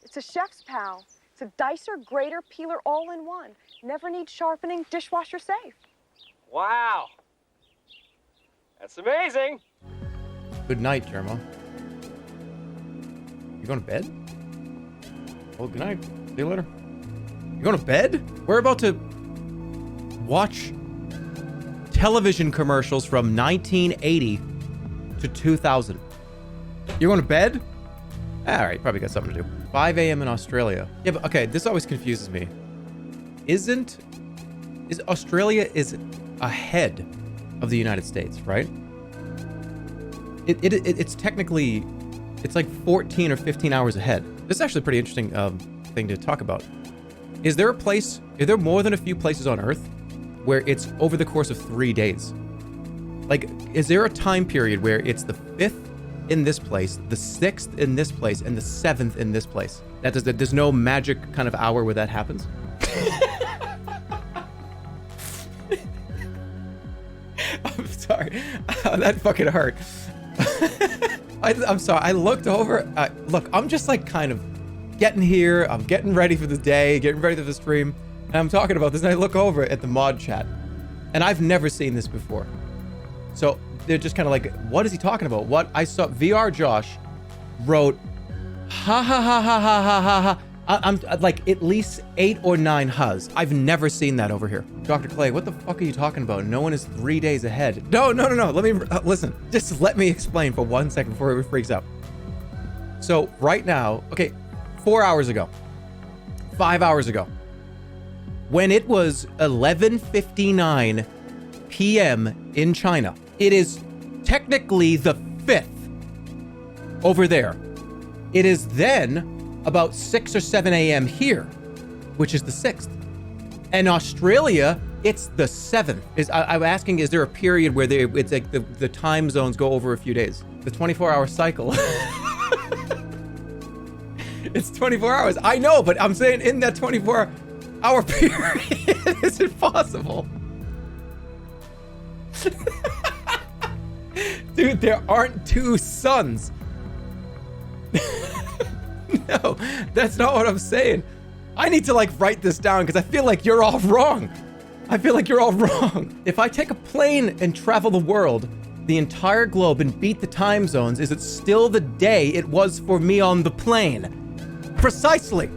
It's a chef's pal. It's a dicer, grater, peeler, all in one. Never needs sharpening, dishwasher safe. Wow. That's amazing. Good night, Jerma. You going to bed? Well, good night. See you later. You going to bed? We're about to watch television commercials from 1980 to 2000. You're going to bed? All right, probably got something to do. 5 a.m. in Australia. Yeah, but okay, this always confuses me. Is Australia is ahead of the United States, right? It's technically, it's like 14 or 15 hours ahead. This is actually a pretty interesting thing to talk about. Is there more than a few places on Earth where it's over the course of 3 days? Like, is there a time period where it's the 5th in this place, the 6th in this place, and the 7th in this place? There's no magic kind of hour where that happens? I'm sorry. That fucking hurt. I'm sorry. I looked over. Look, I'm just like kind of getting here. I'm getting ready for the day, getting ready for the stream. And I'm talking about this, and I look over at the mod chat. And I've never seen this before. So they're just kind of like, what is he talking about? What I saw, VR Josh wrote, ha ha ha ha ha ha ha ha. I'm like at least 8 or 9 has. I've never seen that over here. Dr. Clay, what the fuck are you talking about? No one is 3 days ahead. No. Let me, listen, just let me explain for 1 second before it freaks out. So right now, okay, 4 hours ago, 5 hours ago, when it was 11:59 p.m. in China, it is technically the 5th over there. It is then about 6 or 7 a.m. here, which is the 6th. And Australia, it's the 7th. I'm asking, is there a period where it's like the time zones go over a few days? The 24-hour cycle. It's 24 hours. I know, but I'm saying in that 24-hour period, is it possible? Dude, there aren't 2 suns. No, that's not what I'm saying. I need to like write this down because I feel like you're all wrong. If I take a plane and travel the world, the entire globe, and beat the time zones, is it still the day it was for me on the plane? Precisely.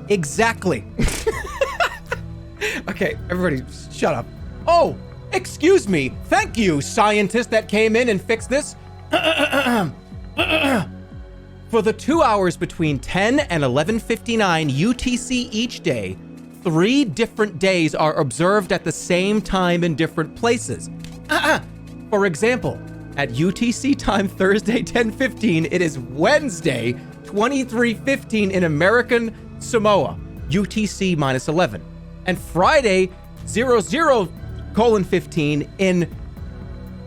Exactly. Okay, everybody shut up. Oh, excuse me. Thank you, scientist that came in and fixed this. For the 2 hours between 10 and 11:59 UTC each day, 3 different days are observed at the same time in different places. For example, at UTC time Thursday 10:15, it is Wednesday 23:15 in American Samoa, UTC -11. And Friday 00:15 in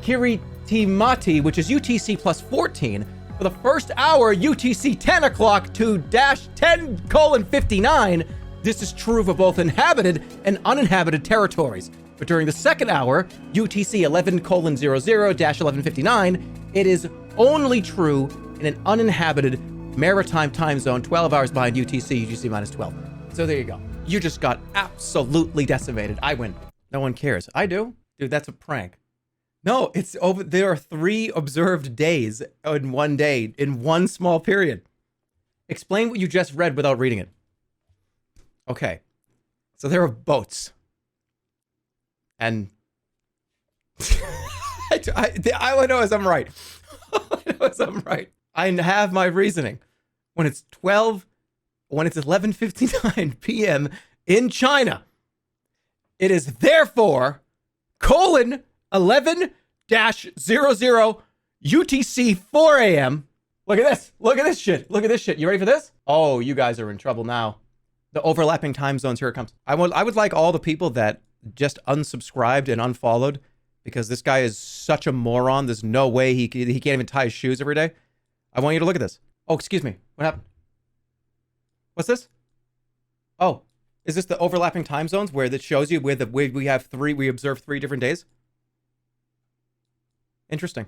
Kiritimati, which is UTC +14. For the first hour, UTC 10 o'clock to -10:59. This is true for both inhabited and uninhabited territories. But during the second hour, UTC 11:00-11:59, it is only true in an uninhabited maritime time zone, 12 hours behind UTC -12. So there you go. You just got absolutely decimated. I win. No one cares. I do. Dude, that's a prank. No, it's over. There are 3 observed days in one day, in one small period. Explain what you just read without reading it. Okay. So there are boats. And all I know is I'm right. I have my reasoning. When it's 11:59 p.m. in China, it is therefore, 11:00 UTC 4 a.m. Look at this. Look at this shit. You ready for this? Oh, you guys are in trouble now. The overlapping time zones, here it comes. I would like all the people that just unsubscribed and unfollowed, because this guy is such a moron. There's no way he can't even tie his shoes every day. I want you to look at this. Oh, excuse me. What happened? What's this? Oh, is this the overlapping time zones where that shows you where we observe 3 different days? Interesting.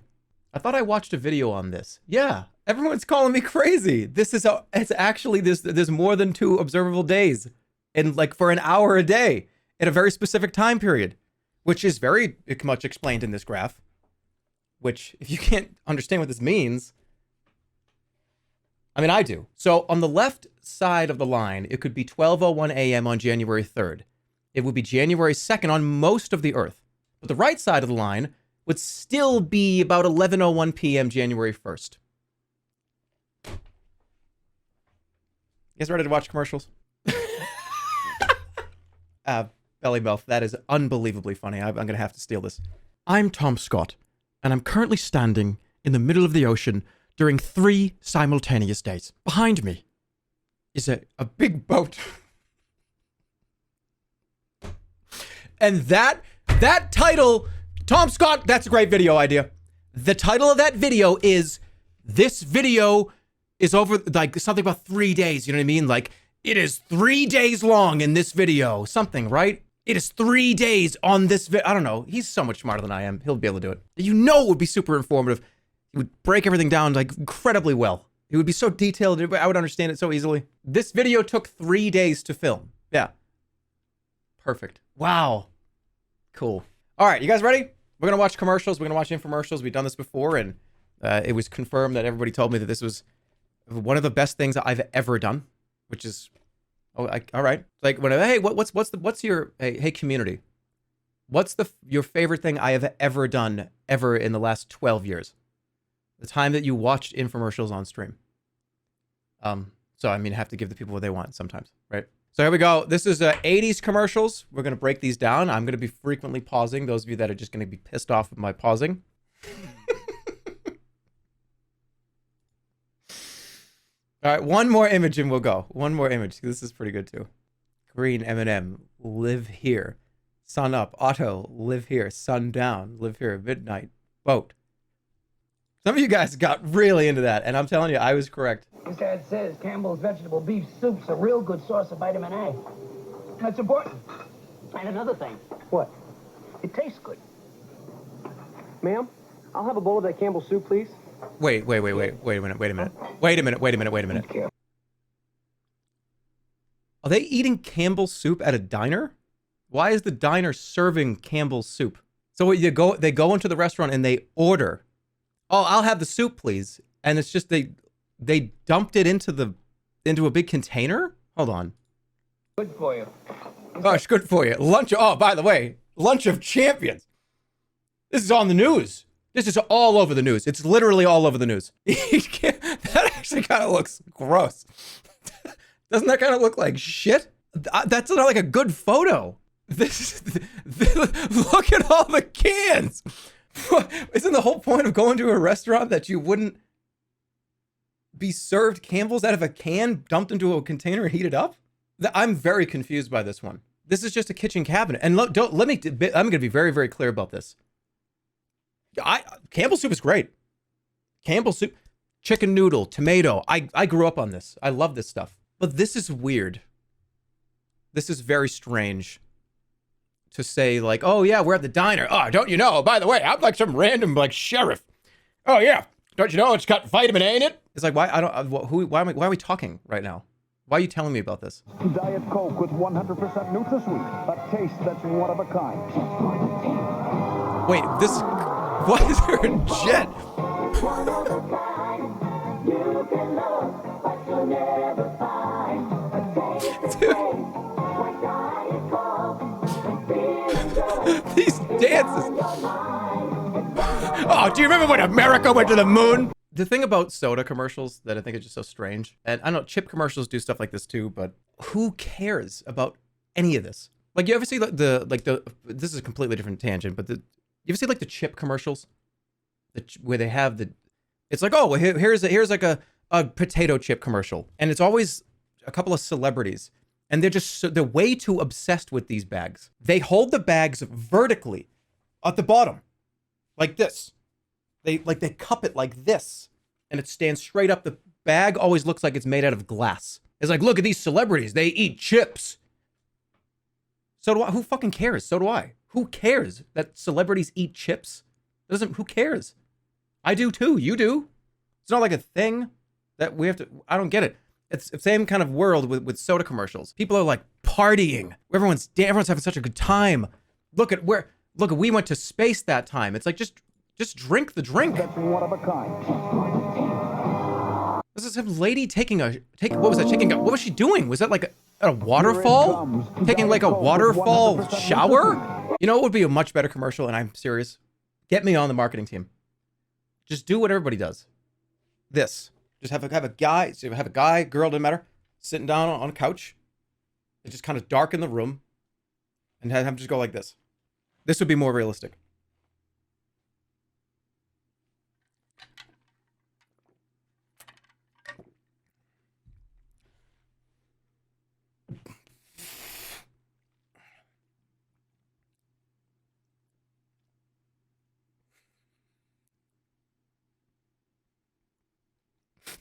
I thought I watched a video on this. Yeah, Everyone's calling me crazy. It's actually there's more than 2 observable days and like for an hour a day in a very specific time period, which is very much explained in this graph, which if you can't understand what this means, I mean, I do. So on the left side of the line, it could be 12:01 a.m. on January 3rd. It would be January 2nd on most of the Earth. But the right side of the line would still be about 11:01 p.m. January 1st. You guys ready to watch commercials? Belly mouth, that is unbelievably funny. I'm going to have to steal this. I'm Tom Scott, and I'm currently standing in the middle of the ocean during 3 simultaneous days. Behind me is a big boat. And that title, Tom Scott, that's a great video idea. The title of that video is, this video is over, like something about 3 days, you know what I mean? Like, it is 3 days long in this video, something, right? It is 3 days on this I don't know. He's so much smarter than I am. He'll be able to do it. You know it would be super informative. He would break everything down like incredibly well. It would be so detailed. I would understand it so easily. This video took 3 days to film. Yeah. Perfect. Wow. Cool. All right, you guys ready? We're going to watch commercials. We're going to watch infomercials. We've done this before, and it was confirmed that everybody told me that this was one of the best things that I've ever done, which is, all right. Like, when, hey, what's your, hey, community, what's your favorite thing I have ever done ever in the last 12 years? The time that you watched infomercials on stream. So, I mean, I have to give the people what they want sometimes, right? So here we go. This is 80s commercials. We're going to break these down. I'm going to be frequently pausing. Those of you that are just going to be pissed off with my pausing. All right, one more image and we'll go. One more image. This is pretty good too. Green M&M, live here. Sun up. Otto, live here. Sun down, live here. Midnight, boat. Some of you guys got really into that, and I'm telling you, I was correct. His dad says Campbell's vegetable beef soup's a real good source of vitamin A. That's important. And another thing. What? It tastes good. Ma'am, I'll have a bowl of that Campbell soup, please. Wait a minute. Are they eating Campbell's soup at a diner? Why is the diner serving Campbell's soup? So they go into the restaurant and they order, oh, I'll have the soup, please. And it's just they dumped it into a big container? Hold on. Good for you. Oh, it's good for you. Lunch. Oh, by the way, lunch of champions. This is on the news. This is all over the news. It's literally all over the news. That actually kind of looks gross. Doesn't that kind of look like shit? That's not like a good photo. Look at all the cans. Isn't the whole point of going to a restaurant that you wouldn't be served Campbell's out of a can, dumped into a container and heated up? I'm very confused by this one. This is just a kitchen cabinet. And look, I'm going to be very, very clear about this. Campbell's soup is great. Campbell's soup, chicken noodle, tomato. I grew up on this. I love this stuff. But this is weird. This is very strange to say, like, oh yeah, we're at the diner. Oh, don't you know? By the way, I'm like some random like sheriff. Oh yeah, don't you know it's got vitamin A in it? It's like, why? I don't. Why are we talking right now? Why are you telling me about this? Diet Coke with 100% NutraSweet, a taste that's one of a kind. Wait, this. Why is there a jet? These dances. Oh, do you remember when America went to the moon? The thing about soda commercials that I think is just so strange, and I know chip commercials do stuff like this too, but who cares about any of this? Like, you ever see this is a completely different tangent, but you ever see like the chip commercials, where they have it's like, oh, well, here's like a potato chip commercial, and it's always a couple of celebrities, and they're way too obsessed with these bags. They hold the bags vertically at the bottom, like this. They cup it like this, and it stands straight up. The bag always looks like it's made out of glass. It's like, look at these celebrities. They eat chips. So do I. Who fucking cares? So do I. Who cares that celebrities eat chips? Who cares? I do too. You do. It's not like a thing that we have to, I don't get it. It's the same kind of world with soda commercials. People are like partying. Everyone's having such a good time. Look, we went to space that time. It's like, just drink the drink. That's one of a kind. This is some lady what was that? What was she doing? Was that like a waterfall? Taking like a waterfall shower? You know what would be a much better commercial, and I'm serious? Get me on the marketing team. Just do what everybody does. This. Just have a guy, girl, doesn't matter, sitting down on a couch and just kind of darken the room and have him just go like this. This would be more realistic.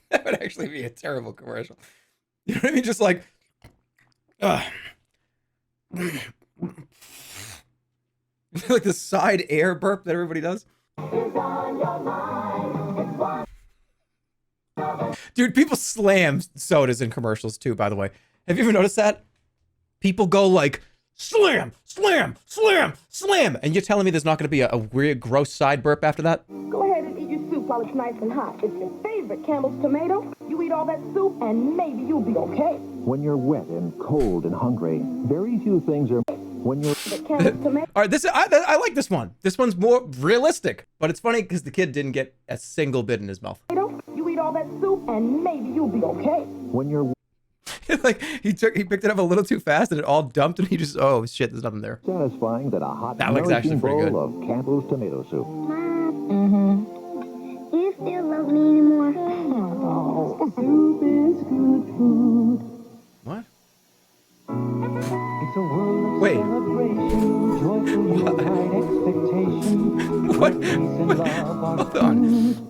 That would actually be a terrible commercial. You know what I mean? Just like, like the side air burp that everybody does. Dude, people slam sodas in commercials too, by the way. Have you ever noticed that? People go like, slam, slam, slam, slam. And you're telling me there's not going to be a weird, gross side burp after that? Go ahead and eat your soup while it's nice and hot. It's your favorite Campbell's tomato. You eat all that soup and maybe you'll be okay. When you're wet and cold and hungry, very few things are... When you're... Campbell's tomato. All right, I like this one. This one's more realistic. But it's funny because the kid didn't get a single bit in his mouth. You eat all that soup and maybe you'll be okay. When you're... Like he picked it up a little too fast and it all dumped and he just, oh shit, there's nothing there. Satisfying than a hot, That looks actually nourishing pretty bowl good. of Campbell's tomato soup. Do you still love me anymore? Oh, soup is good food. What? It's a world of Wait. celebration, joyful yuletide expectation. What? Peace and love are Hold on.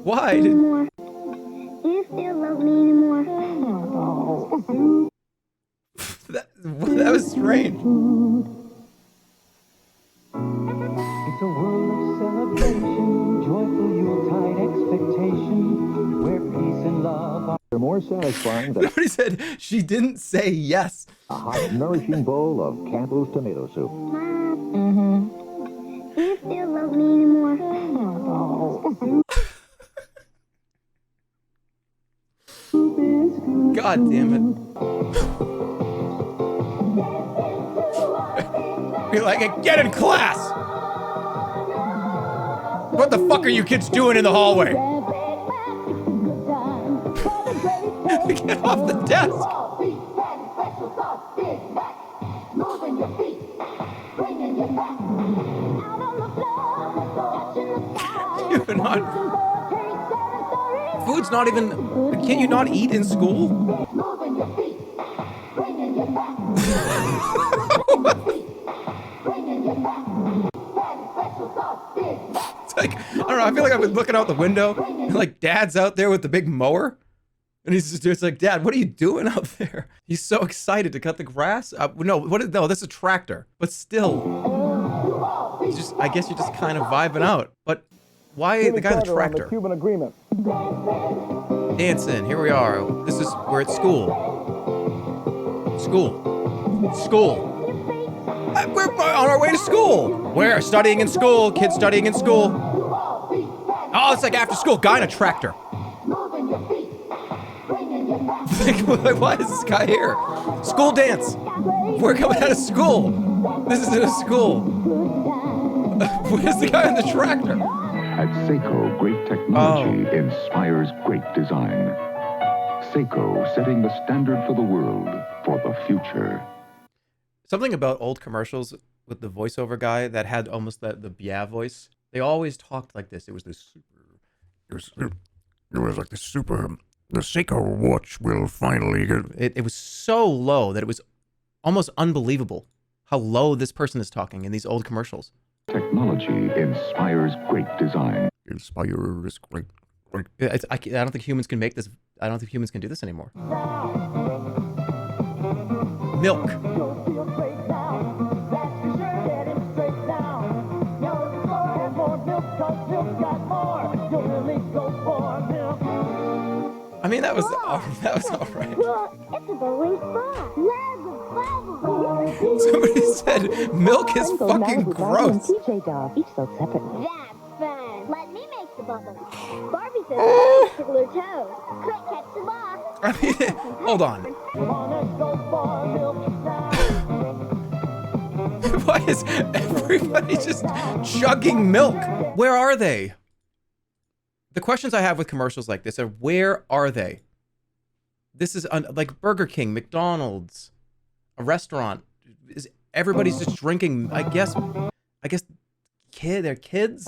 Why did... Anymore? Do you still love me anymore? Oh, soup that was strange. It's a world of celebration, joyful yuletide expectation, where peace and love are... They're more satisfying than Nobody said she didn't say yes. a hot, nourishing bowl of Campbell's tomato soup. Do you still love me anymore? Oh, God damn it. Be like, get in class! What the fuck are you kids doing in the hallway? Get off the desk! You're not... Food's not even... Can't you not eat in school? It's like, I don't know, I feel like I've been looking out the window, and like Dad's out there with the big mower, and he's just, it's like, Dad, what are you doing out there? He's so excited to cut the grass. No, this is a tractor, but still, it's just, I guess you're just kind of vibing out. But why the guy in the tractor? Cuban agreement. Dancing, here we are. We're at school. School. We're on our way to school. We're studying in school. Kids studying in school. Oh, it's like after school. Guy in a tractor. Why is this guy here? School dance. We're coming out of school. This isn't a school. Where's the guy in the tractor? At Seiko, great technology inspires great design. Seiko, setting the standard for the world for the future. Something about old commercials with the voiceover guy that had almost the yeah voice. They always talked like this. It was this super... It was like the Seiko watch will finally get... It was so low that it was almost unbelievable how low this person is talking in these old commercials. Technology inspires great design. Inspires great. I don't think humans can make this. I don't think humans can do this anymore. Milk. I mean, that was all right. Look, it's a bubbling spa. Where's the bubble? Somebody said milk is fucking gross. PJ Doll, each sold separately. That's fun. Let me make the bubbles. Barbie says I can tickle her toes. Quick, catch the ball. I mean, hold on. Why is everybody just chugging milk? Where are they? The questions I have with commercials like this are, where are they? This is like Burger King, McDonald's, a restaurant. Is everybody's just drinking? I guess, they're kids.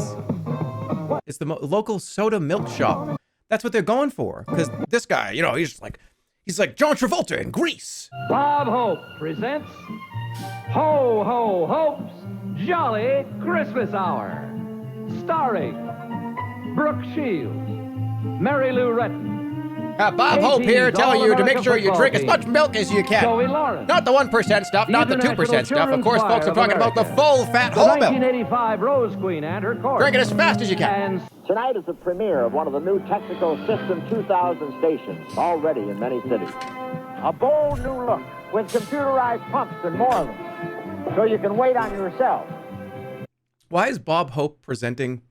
It's the local soda milk shop. That's what they're going for. Because this guy, you know, he's like John Travolta in Grease. Bob Hope presents Ho Ho Hope's Jolly Christmas Hour, starring Brooke Shields, Mary Lou Retton, Bob Hope here telling you to make sure you drink as much milk as you can. Joey Lawrence, Not the 1% stuff, not the 2% stuff. Of course, folks are talking about the full fat the whole milk. 1985 Rose Queen and her chorus. Drink it as fast as you can. And Tonight is the premiere of one of the new Texaco System 2000 stations, already in many cities. A bold new look with computerized pumps and more of them, so you can wait on yourself. Why is Bob Hope presenting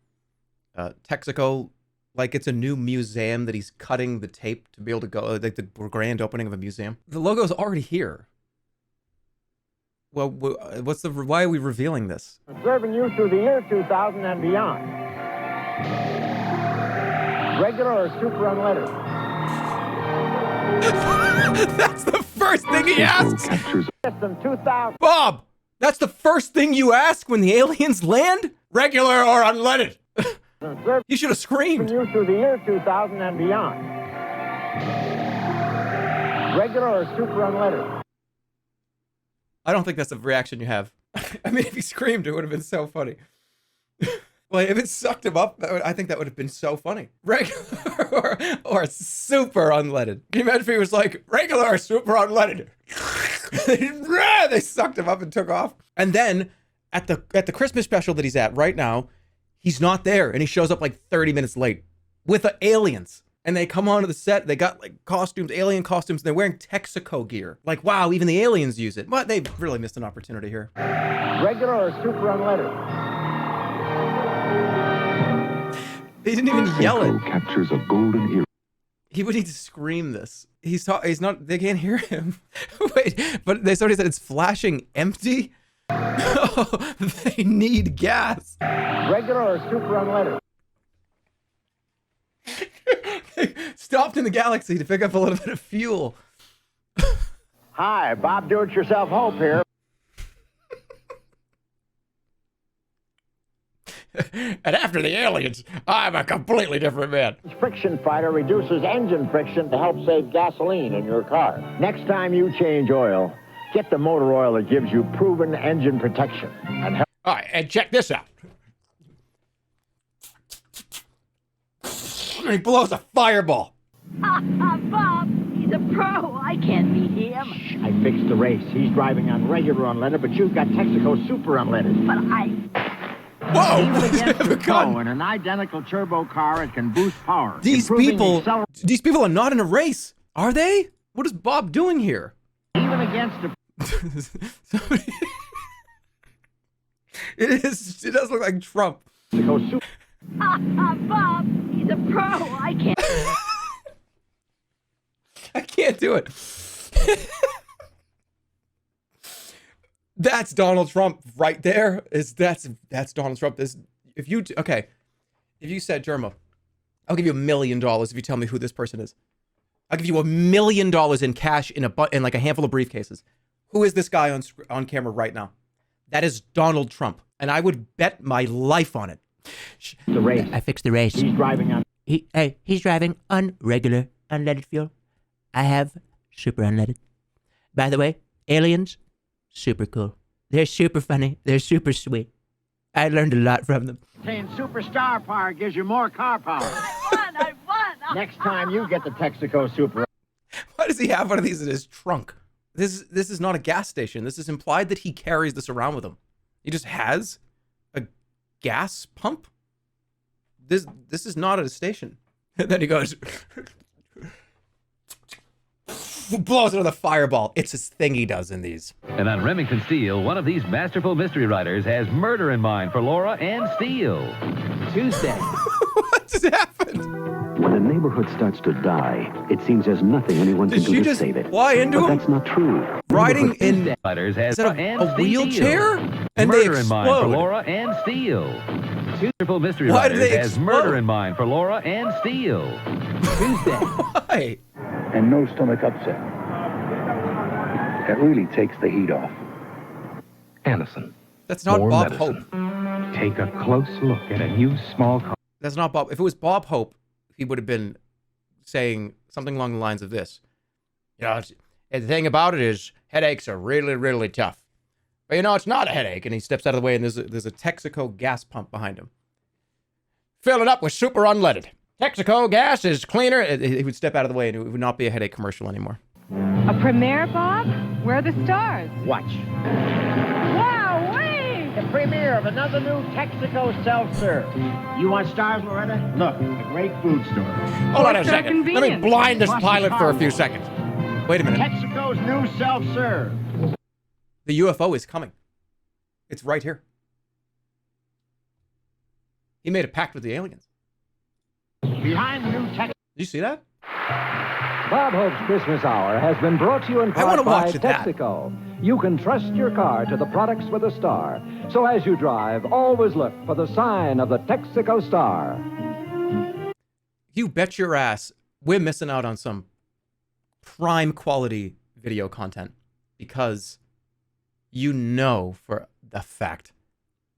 Texaco like it's a new museum that he's cutting the tape to be able to go, like the grand opening of a museum? The logo's already here. Well, why are we revealing this? Serving you through the year 2000 and beyond. Regular or super unleaded? That's the first thing he asks. System 2000. Bob, that's the first thing you ask when the aliens land? Regular or unleaded? You should have screamed. You through the year 2000 and beyond. Regular or super unleaded? I don't think that's the reaction you have. I mean, if he screamed, it would have been so funny. Like, if it sucked him up, I think that would have been so funny. Regular or super unleaded. Can you imagine if he was like, regular or super unleaded? They sucked him up and took off. And then, at the Christmas special that he's at right now, he's not there, and he shows up like 30 minutes late with the aliens. And they come onto the set, they got like costumes, alien costumes, and they're wearing Texaco gear. Like, wow, even the aliens use it. But they really missed an opportunity here. Regular or super unleaded? He didn't even yell it. Captures a golden ear. He would need to scream this. He's not, they can't hear him. Wait, but somebody said it's flashing empty? Oh, they need gas. Regular or super unleaded? They stopped in the galaxy to pick up a little bit of fuel. Hi, Bob Do-It-Yourself Hope here. And after the aliens, I'm a completely different man. This friction fighter reduces engine friction to help save gasoline in your car. Next time you change oil, get the motor oil that gives you proven engine protection. And all right, and check this out. He blows a fireball. Bob, he's a pro. I can't beat him. I fixed the race. He's driving on regular unleaded, but you've got Texaco super unleaded. But I... Whoa! Even against the gun. pro in an identical turbo car, it can boost power. These people are not in a race, are they? What is Bob doing here? Even against a... It does look like Trump. Texaco super... Bob, he's a pro. I can't... I can't do it. That's Donald Trump right there. That's Donald Trump. If you said, Jerma, I'll give you $1 million if you tell me who this person is. I'll give you $1 million in cash in like a handful of briefcases. Who is this guy on camera right now? That is Donald Trump, and I would bet my life on it. The race. I fixed the race. He's driving on... He's driving on regular unleaded fuel. I have super unleaded. By the way, aliens, super cool. They're super funny. They're super sweet. I learned a lot from them. Saying superstar power gives you more car power. I won. Next time you get the Texaco Super. Why does he have one of these in his trunk? This is not a gas station. This is implied that he carries this around with him. He just has a gas pump. This is not at a station. And then he goes, blows it with a fireball. It's his thing he does in these. And on Remington Steel, one of these masterful mystery writers has murder in mind for Laura and Steele. Tuesday. What just happened? When a neighborhood starts to die, it seems there's nothing anyone can Did she do to just save it. fly into But him? that's not true. Riding in Writers has is that and a wheelchair? Steele. And they Murder in mind for explode. Laura and Steele. Wonderful mystery Why do writers they has explode? murder in mind for Laura and Steele. Tuesday. Why? And no stomach upset. That really takes the heat off. Anderson. That's not More Bob medicine. Hope. Take a close look at a new small car. That's not Bob. If it was Bob Hope, he would have been saying something along the lines of this. You know, the thing about it is headaches are really, really tough. But you know, it's not a headache. And he steps out of the way and there's a Texaco gas pump behind him. Fill it up with super unleaded. Texaco gas is cleaner. He would step out of the way and it would not be a headache commercial anymore. A premiere, Bob? Where are the stars? Watch. Wow-wee! The premiere of another new Texaco self-serve. You want stars, Loretta? Look, a great food store. Hold on a so second. Let me convenient. blind this Watch the pilot for a car few wash. seconds. Wait a minute. Texaco's new self-serve. The UFO is coming. It's right here. He made a pact with the aliens. Behind the new Texaco. Did you see that? Bob Hope's Christmas Hour has been brought to you in I wanna part by watch that. Texaco. You can trust your car to the products with a star. So as you drive, always look for the sign of the Texaco star. You bet your ass we're missing out on some prime quality video content because you know for the fact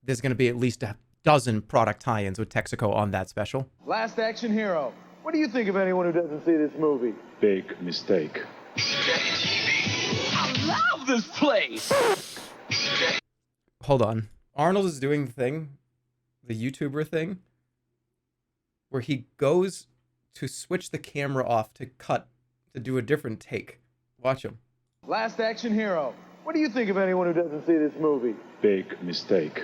there's going to be at least a dozen product tie-ins with Texaco on that special. Last Action Hero. What do you think of anyone who doesn't see this movie? Big mistake. I love this place. Hold on. Arnold is doing the thing, the YouTuber thing, where he goes to switch the camera off to cut, to do a different take. Watch him. Last Action Hero. What do you think of anyone who doesn't see this movie? Big mistake.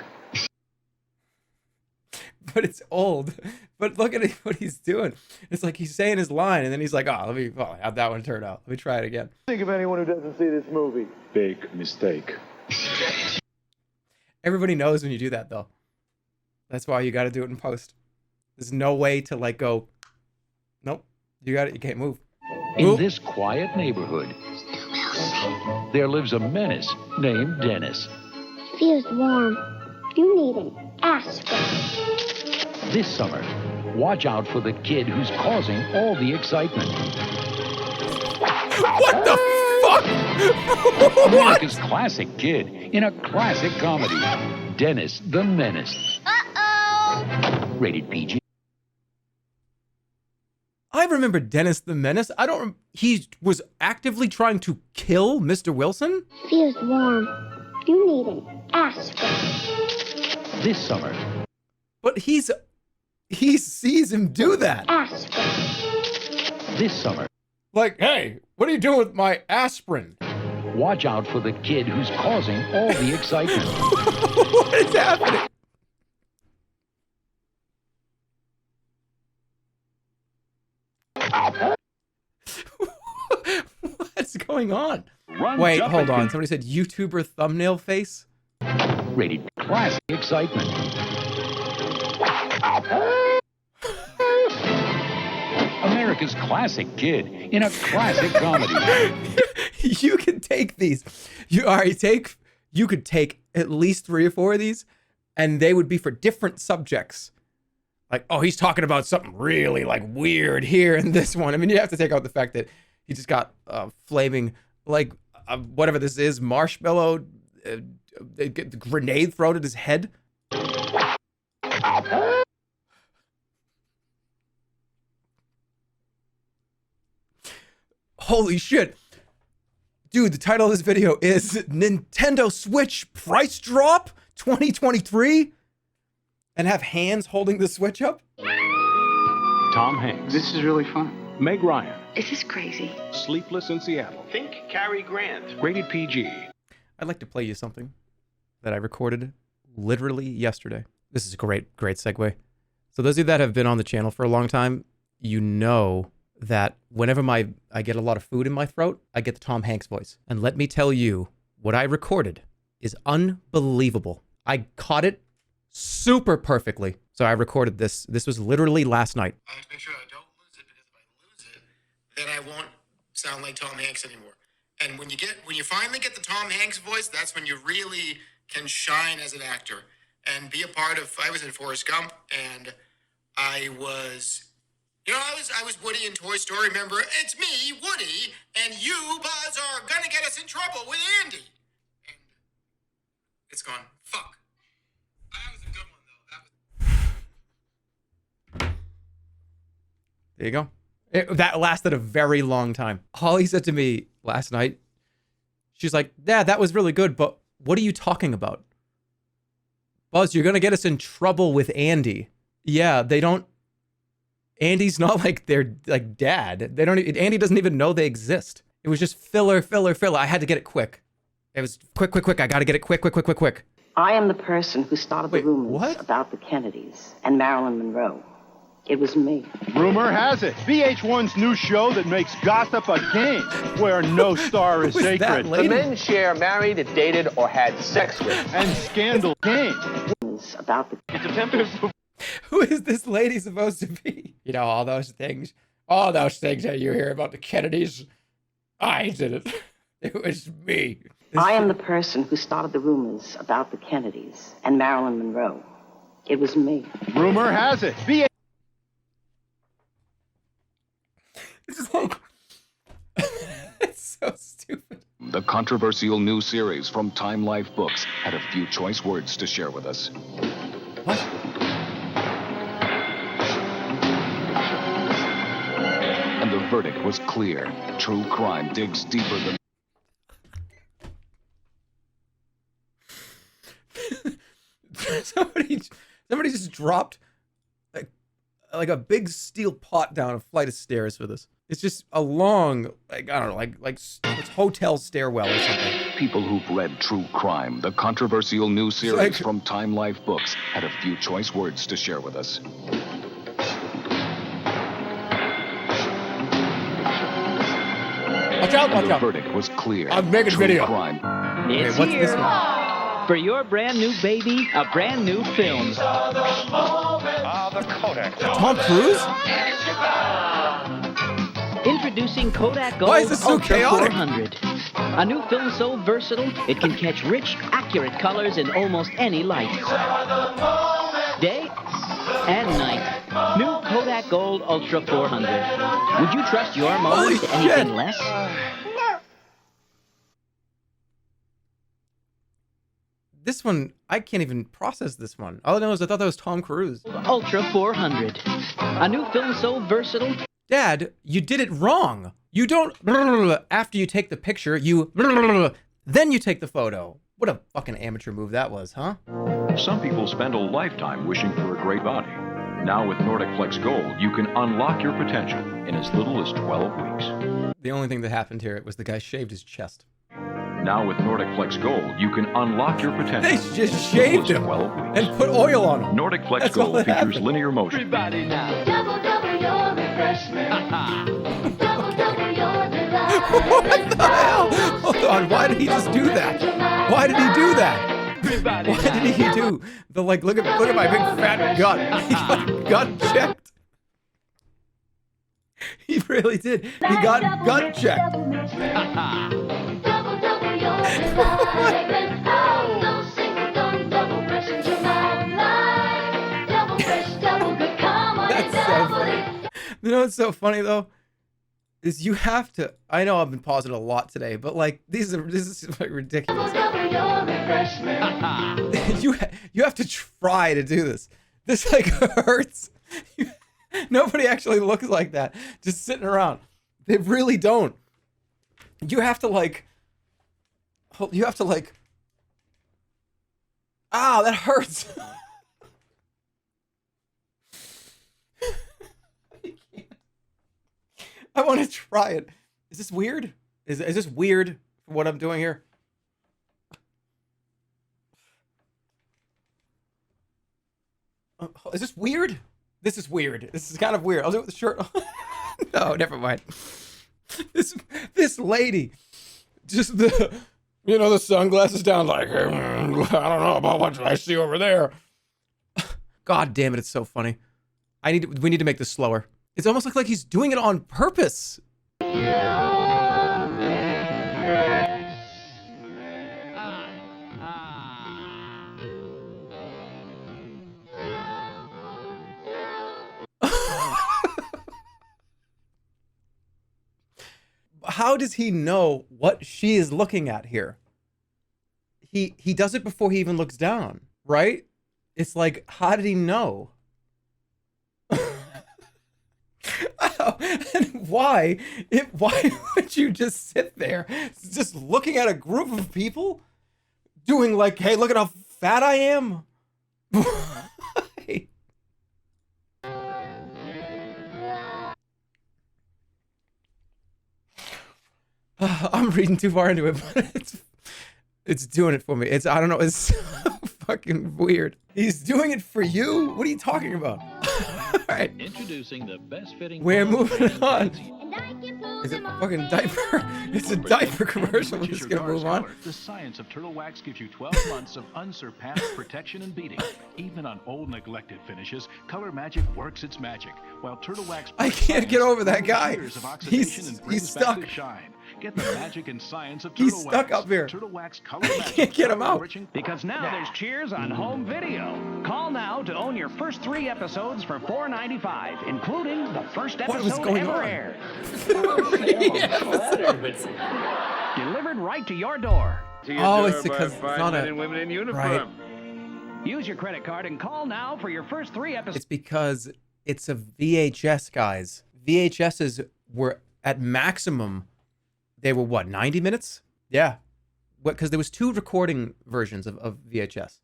But it's old. But look at what he's doing. It's like he's saying his line, and then he's like, how'd that one turn out? Let me try it again. Think of anyone who doesn't see this movie. Big mistake. Everybody knows when you do that, though. That's why you got to do it in post. There's no way to like go, nope, you can't move. In this quiet neighborhood, there lives a menace named Dennis. Feels warm. You need an aspirin. This summer, watch out for the kid who's causing all the excitement. What the fuck? America's classic kid in a classic comedy. Dennis the Menace. Uh-oh. Rated PG. I remember Dennis the Menace. He was actively trying to kill Mr. Wilson? Feels warm. You need an aspirin. This summer. But he sees him do that. Aspirin. This summer. Like, hey, what are you doing with my aspirin? Watch out for the kid who's causing all the excitement. What is happening? What's going on? Wait, hold on. Somebody said YouTuber thumbnail face? Rated classic excitement. America's classic kid in a classic comedy. You can take these. You could take at least 3 or 4 of these, and they would be for different subjects. Like, oh, he's talking about something really like weird here in this one. I mean, you have to take out the fact that he just got flaming, like whatever this is, marshmallow, grenade thrown at his head. Holy shit. Dude, the title of this video is Nintendo Switch Price Drop 2023? And have hands holding the Switch up? Tom Hanks. This is really fun. Meg Ryan. Is this crazy? Sleepless in Seattle. Think Cary Grant. Rated PG. I'd like to play you something that I recorded literally yesterday. This is a great segue. So those of you that have been on the channel for a long time, you know that whenever I get a lot of food in my throat, I get the Tom Hanks voice. And let me tell you, what I recorded is unbelievable. I caught it super perfectly. So I recorded this. This was literally last night. I have to make sure I don't lose it, because if I lose it, then I won't sound like Tom Hanks anymore. And when you finally get the Tom Hanks voice, that's when you really can shine as an actor and be a part of. I was in Forrest Gump, and I was Woody in Toy Story. Remember, it's me, Woody, and you, Buzz, are gonna get us in trouble with Andy. And it's gone. Fuck. That was a good one, though. There you go. That lasted a very long time. Holly said to me last night, she's like, yeah, that was really good, but what are you talking about? Buzz, you're gonna get us in trouble with Andy. Yeah, they don't. Andy's not like their like dad. They don't. Andy doesn't even know they exist. It was just filler. I had to get it quick. It was quick. I got to get it quick. I am the person who started the rumors about the Kennedys and Marilyn Monroe. It was me. Rumor has it, VH1's new show that makes gossip a game, where no star is sacred. The men share married, dated, or had sex with. And scandal came. About the Who is this lady supposed to be? You know, all those things that you hear about the Kennedys. I did it. It was me. I am the person who started the rumors about the Kennedys and Marilyn Monroe. It was me. Rumor has it, It's like, it's so stupid. The controversial new series from Time Life Books had a few choice words to share with us. What? And the verdict was clear. True crime digs deeper than... Somebody just dropped like a big steel pot down a flight of stairs for this. It's just a long, like, I don't know, like it's hotel stairwell or something. People who've read True Crime, the controversial new series from Time Life Books, had a few choice words to share with us. Watch out. The verdict was clear. I'm making True video. Crime. It's what's here. this one? For your brand new baby, a brand new film. Tom Cruise? Introducing Kodak Gold Why is this so Ultra chaotic? 400. A new film so versatile, it can catch rich, accurate colors in almost any light. Day and night. New Kodak Gold Ultra 400. Would you trust your moment to anything less? This one, I can't even process this one. All I know is I thought that was Tom Cruise. Ultra 400. A new film so versatile. Dad, you did it wrong. You don't, after you take the picture, you, then you take the photo. What a fucking amateur move that was, huh? Some people spend a lifetime wishing for a great body. Now with Nordic Flex Gold, you can unlock your potential in as little as 12 weeks. The only thing that happened here was the guy shaved his chest. Now with Nordic Flex Gold, you can unlock your potential. They just shaved him and put oil on him. Nordic Flex That's all Gold that features happened. linear motion. Everybody now. Double your refreshment. Double your delight. What the hell? Hold on, why did he just do that? Why did he do that? Everybody Why did he do the, like, look at my big fat gut. He got gut checked. He really did. He got gut checked. Double your delight. Oh, no single done double fresh in my life. Double fresh, double good. Come on and That's so double funny. it. You know what's so funny though? Is you have to, I know I've been pausing a lot today, but like this is like ridiculous. Double your refreshment. you have to try to do this. This like hurts. Nobody actually looks like that just sitting around. They really don't. You have to like, ah, that hurts. I want to try it. Is this weird? Is this weird for what I'm doing here? Is this weird? This is weird. This is kind of weird. I'll do it with the shirt on. No, never mind. This lady, just the sunglasses down, like, I don't know about what I see over there. God damn it, it's so funny. We need to make this slower. It's almost like he's doing it on purpose. How does he know what she is looking at here? He does it before he even looks down, right? It's like, how did he know? And why would you just sit there just looking at a group of people doing like, hey, look at how fat I am? Why? I'm reading too far into it, but it's doing it for me. I don't know, it's so fucking weird. He's doing it for you? What are you talking about? All right. Introducing the best fitting. We're moving on. Is it fucking diaper? It's a diaper commercial. We're just gonna move on. The science of turtle wax gives you 12 months of unsurpassed protection and beating. Even on old neglected finishes, Color Magic works its magic. While turtle wax, I can't get over that guy. He's stuck. Get the magic and science of turtle wax. He's stuck up here. Turtle wax color I can't get him out. Because now there's Cheers on home video. Call now to own your first 3 episodes for $4.95, including the first episode ever aired. Delivered right to your door. Oh, it's because it's not a women in uniform. Right. Use your credit card and call now for your first 3 episodes. It's because it's a VHS, guys. VHSs were at maximum. They were what, 90 minutes? Yeah. Because there was 2 recording versions of VHS.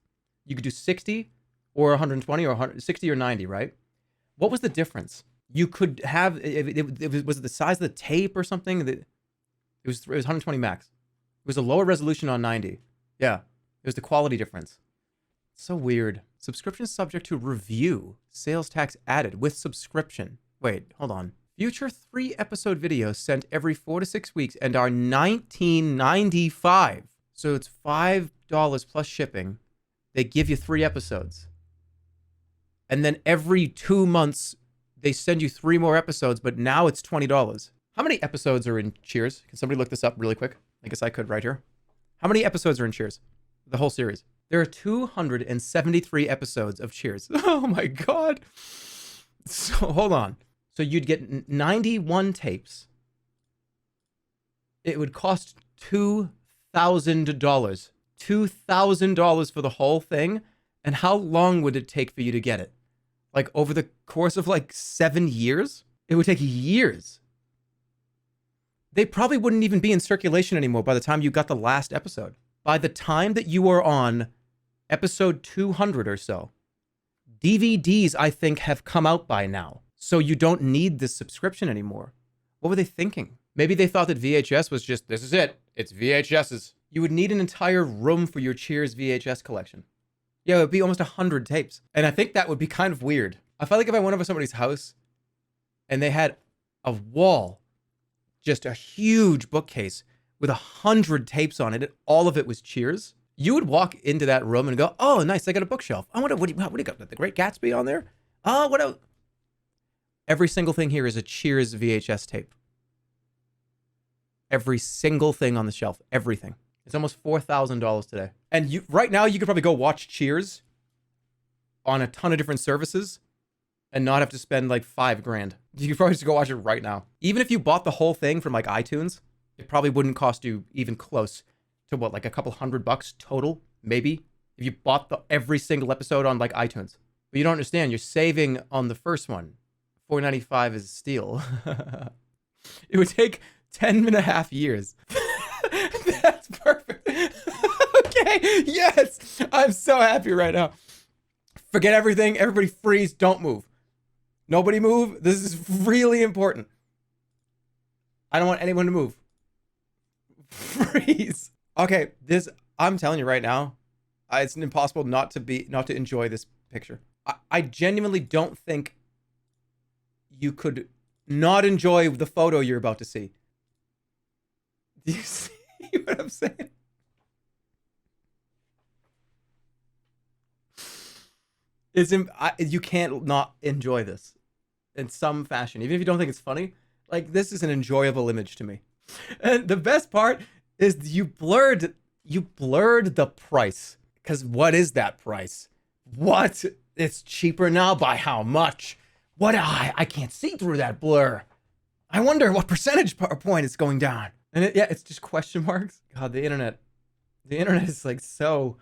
You could do 60 or 120 or 60 or 90, right? What was the difference? You could have, was it the size of the tape or something? It was 120 max. It was a lower resolution on 90. Yeah. It was the quality difference. So weird. Subscription subject to review. Sales tax added with subscription. Wait, hold on. Future 3-episode videos sent every 4 to 6 weeks and are $19.95. So it's $5 plus shipping. They give you 3 episodes. And then every 2 months, they send you 3 more episodes, but now it's $20. How many episodes are in Cheers? Can somebody look this up really quick? I guess I could right here. How many episodes are in Cheers? The whole series. There are 273 episodes of Cheers. Oh my God. So hold on. So you'd get 91 tapes. It would cost $2,000. $2,000 for the whole thing. And how long would it take for you to get it? Like over the course of like 7 years? It would take years. They probably wouldn't even be in circulation anymore by the time you got the last episode. By the time that you are on episode 200 or so, DVDs, I think, have come out by now. So you don't need this subscription anymore. What were they thinking? Maybe they thought that VHS was just, this is it. It's VHSs. You would need an entire room for your Cheers VHS collection. Yeah, it would be almost 100 tapes. And I think that would be kind of weird. I felt like if I went over somebody's house and they had a wall, just a huge bookcase with 100 tapes on it, and all of it was Cheers, you would walk into that room and go, oh, nice, I got a bookshelf. I wonder, what do you got? The Great Gatsby on there? Oh, what else? Every single thing here is a Cheers VHS tape. Every single thing on the shelf. Everything. It's almost $4,000 today. And right now, you could probably go watch Cheers on a ton of different services and not have to spend like $5,000. You could probably just go watch it right now. Even if you bought the whole thing from like iTunes, it probably wouldn't cost you even close to what, like a couple $100 total, maybe, if you bought every single episode on like iTunes. But you don't understand. You're saving on the first one. $4.95 is steal. It would take 10.5 years. That's perfect. Okay, yes. I'm so happy right now. Forget everything. Everybody freeze. Don't move. Nobody move. This is really important. I don't want anyone to move. Freeze. Okay, I'm telling you right now, it's impossible not to enjoy this picture. I genuinely don't think you could not enjoy the photo you're about to see. Do you see what I'm saying? You can't not enjoy this in some fashion, even if you don't think it's funny. Like, this is an enjoyable image to me. And the best part is you blurred the price. Because what is that price? What? It's cheaper now? By how much? What? I can't see through that blur. I wonder what percentage point it's going down. And it's just question marks. God, the internet is like so...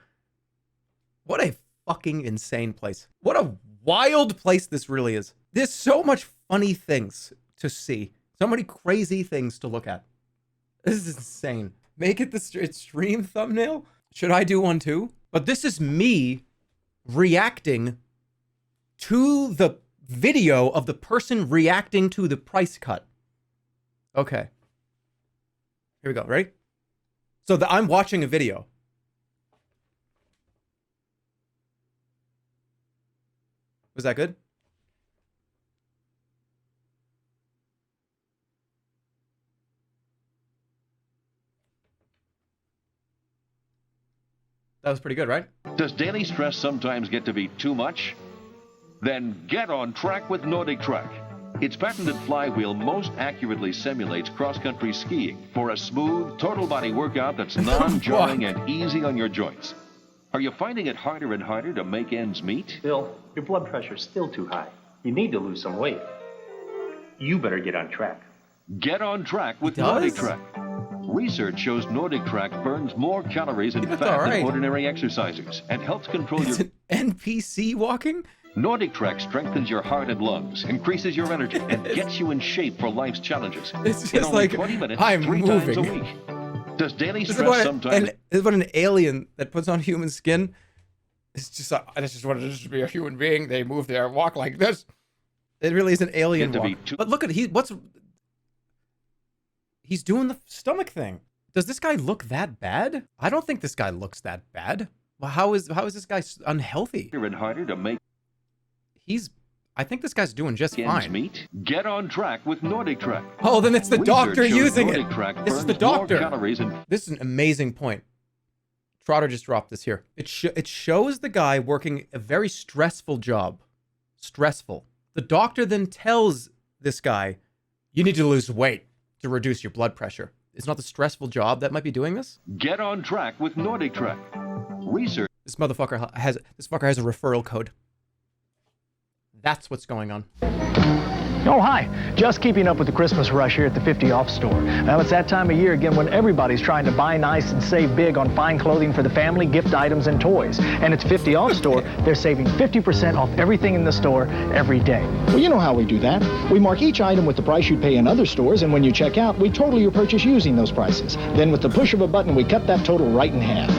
What a fucking insane place. What a wild place this really is. There's so much funny things to see. So many crazy things to look at. This is insane. Make it the stream thumbnail? Should I do one too? But this is me reacting to the video of the person reacting to the price cut. Okay. Here we go. Ready? So I'm watching a video. Was that good? That was pretty good, right? Does daily stress sometimes get to be too much? Then get on track with Nordic Track. Its patented flywheel most accurately simulates cross-country skiing for a smooth, total body workout that's non-jarring and easy on your joints. Are you finding it harder and harder to make ends meet? Bill, your blood pressure's still too high. You need to lose some weight. You better get on track. Get on track with Nordic Track. Research shows Nordic Track burns more calories and fat than ordinary exercisers and helps control your... An NPC walking? Nordic Track strengthens your heart and lungs, increases your energy, and gets you in shape for life's challenges. It's just in only like, 20 minutes, I'm 3 moving. times a week. Does daily stress sometimes... This is what an alien that puts on human skin. It's just, I just wanted to be a human being. They move there, walk like this. It really is an alien walk. But look at he's doing the stomach thing. Does this guy look that bad? I don't think this guy looks that bad. Well, how is this guy unhealthy? And harder to make. I think this guy's doing just fine. Meet. Get on track with Nordic Track. Oh, then it's the doctor using it. Track This is the doctor. This is an amazing point. Trotter just dropped this here. It shows the guy working a very stressful job. Stressful. The doctor then tells this guy, you need to lose weight to reduce your blood pressure. It's not the stressful job that might be doing this? Get on track with Nordic Track. Research. This motherfucker has a referral code. That's what's going on. Oh, hi. Just keeping up with the Christmas rush here at the 50 Off store. Well, it's that time of year again when everybody's trying to buy nice and save big on fine clothing for the family, gift items, and toys. And it's 50 Off store. They're saving 50% off everything in the store every day. Well, you know how we do that. We mark each item with the price you'd pay in other stores, and when you check out, we total your purchase using those prices. Then with the push of a button, we cut that total right in half.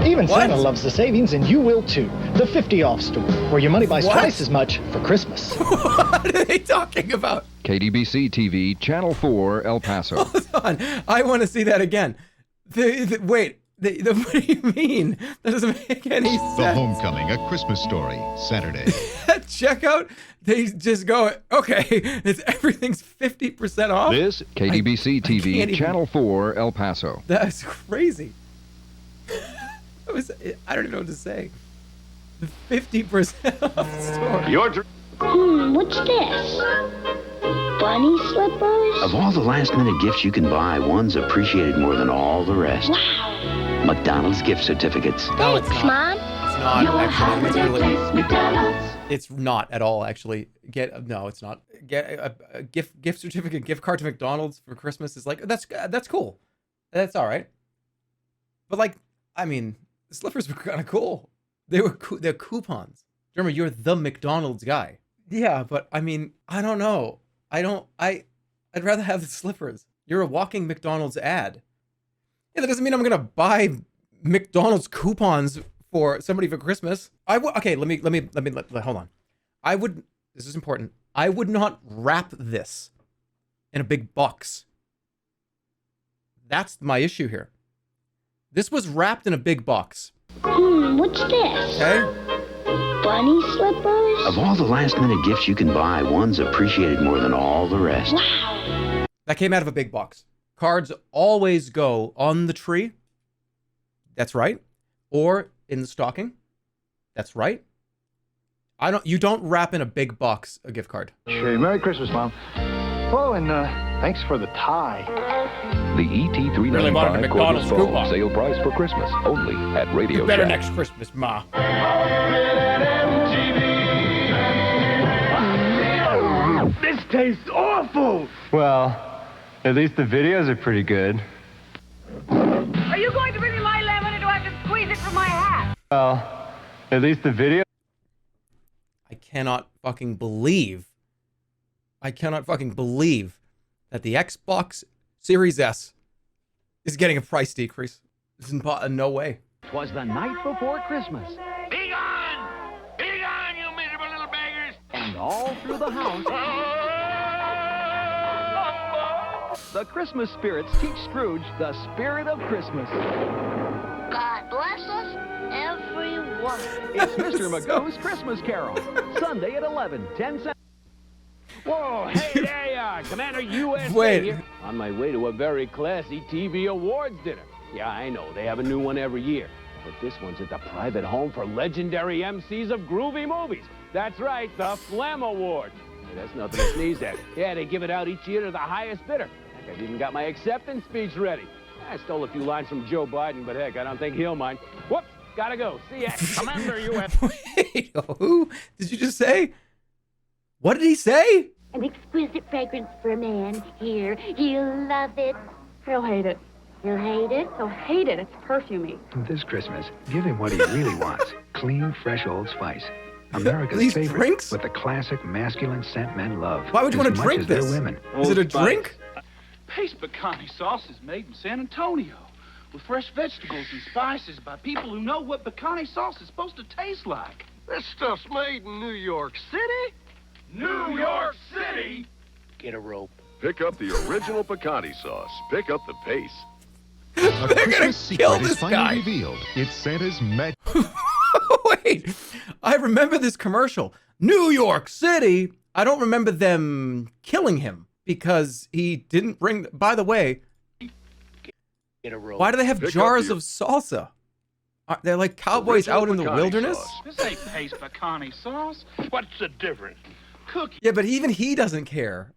Even Santa loves the savings, and you will too. The 50 Off store, where your money buys twice as much for Christmas. What are they talking about? KDBC TV, Channel 4, El Paso. Hold on. I want to see that again. Wait, what do you mean? That doesn't make any sense. The Homecoming, a Christmas story, Saturday. At checkout, they just go, okay, everything's 50% off. This, KDBC TV, Channel 4, El Paso. That's crazy. I don't even know what to say. The 50% off store. Your turn. What's this? Bunny slippers? Of all the last-minute gifts you can buy, one's appreciated more than all the rest. Wow. McDonald's gift certificates. Thanks, Mom. It's not actually. It's really. McDonald's. It's not at all actually. No, it's not. Get a gift certificate, gift card to McDonald's for Christmas is like that's cool. That's all right. But like, I mean, the slippers were kind of cool. They're coupons. Jerma, you're the McDonald's guy. Yeah, but I mean, I don't know. I'd rather have the slippers. You're a walking McDonald's ad. Yeah, that doesn't mean I'm gonna buy McDonald's coupons for somebody for Christmas. Okay, let me hold on. This is important. I would not wrap this in a big box. That's my issue here. This was wrapped in a big box. What's this? Okay. bunny slippers? Of all the last-minute gifts you can buy, one's appreciated more than all the rest. Wow. That came out of a big box. Cards always go on the tree. That's right. Or in the stocking. That's right. You don't wrap in a big box a gift card. Hey, Merry Christmas, Mom. Oh, and thanks for the tie. The ET395 Really wanted a McDonald's cordless phone, coupon. sale price for Christmas, only at Radio Better Shack. next Christmas, Ma. This tastes awful. Well, at least the videos are pretty good. Are you going to bring me my lemon, or do I have to squeeze it from my hat? Well, at least the video. I cannot fucking believe that the Xbox Series S is getting a price decrease. This is no way. 'Twas the night before Christmas. Be gone! Be gone, you miserable little beggars! And all through the house, the Christmas spirits teach Scrooge the spirit of Christmas. God bless us, everyone. It's Mr. Magoo's Christmas Carol, Sunday at 11, 10 cents. Whoa, hey, there you are. Commander USA Wait. here. On my way to a very classy TV awards dinner. Yeah, I know, they have a new one every year. But this one's at the private home for legendary MCs of groovy movies. That's right, the Phlegm Award. Hey, that's nothing to sneeze at. Yeah, they give it out each year to the highest bidder. Heck, I've even got my acceptance speech ready. I stole a few lines from Joe Biden, but heck, I don't think he'll mind. Whoops, gotta go. See ya. Commander USA. Wait, who did you just say? What did he say? An exquisite fragrance for a man. Here, he'll love it. He'll hate it. He'll hate it. He'll hate it. It's perfumey. This Christmas, give him what he really wants. Clean, fresh Old Spice. America's These favorite drinks? with the classic masculine scent men love. Why would you want as to much drink as their this? women. Is it a drink? Paste pecani sauce is made in San Antonio with fresh vegetables and spices by people who know what pecani sauce is supposed to taste like. This stuff's made in New York City? New York City? Get a rope. Pick up the original pecani sauce. Pick up the pace. They're gonna kill this guy. Revealed. It's Santa's magic. Wait, I remember this commercial. New York City. I don't remember them killing him because he didn't bring. By the way, Get a rope. why do they have Pick up jars the- of salsa? They're like cowboys Original out in the pecani wilderness. sauce. This ain't paste pecani sauce. What's the difference? Cookie. Yeah, but even he doesn't care.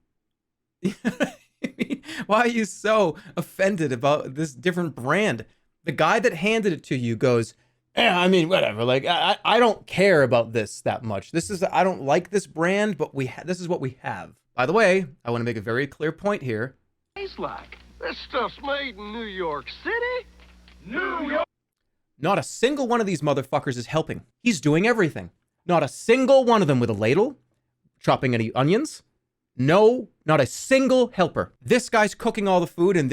I mean, why are you so offended about this different brand? The guy that handed it to you goes, "Yeah, I mean, whatever. Like, I don't care about this that much. I don't like this brand, but this is what we have." By the way, I want to make a very clear point here. Tastes like. This stuff's made in New York City? New York. Not a single one of these motherfuckers is helping. He's doing everything. Not a single one of them with a ladle, chopping any onions. No, not a single helper. This guy's cooking all the food, and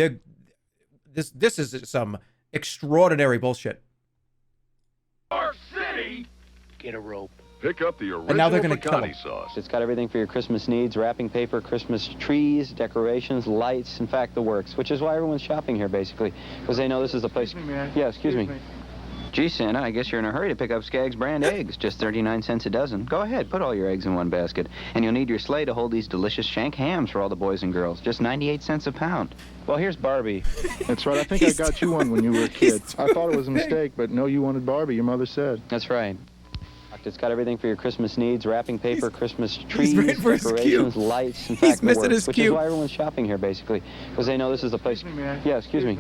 this is some extraordinary bullshit. New York City? Get a rope. Pick up the original And now they're gonna kill pecani him. sauce. It's got everything for your Christmas needs, wrapping paper, Christmas trees, decorations, lights, in fact, the works, which is why everyone's shopping here, basically, because they know this is the place. Excuse me, man. Yeah, excuse me. Gee, Santa, I guess you're in a hurry to pick up Skaggs brand eggs. Just 39 cents a dozen. Go ahead, put all your eggs in one basket. And you'll need your sleigh to hold these delicious shank hams for all the boys and girls. Just 98 cents a pound. Well, here's Barbie. That's right. I think I got you one when you were a kid. I thought it was a mistake, but no, you wanted Barbie, your mother said. That's right. It's got everything for your Christmas needs, wrapping paper, Christmas trees, right for his decorations, cue. lights, in He's fact, the missing works, his which cue. is why everyone's shopping here, basically, because they know this is the place. Excuse me, man. Yeah, excuse me.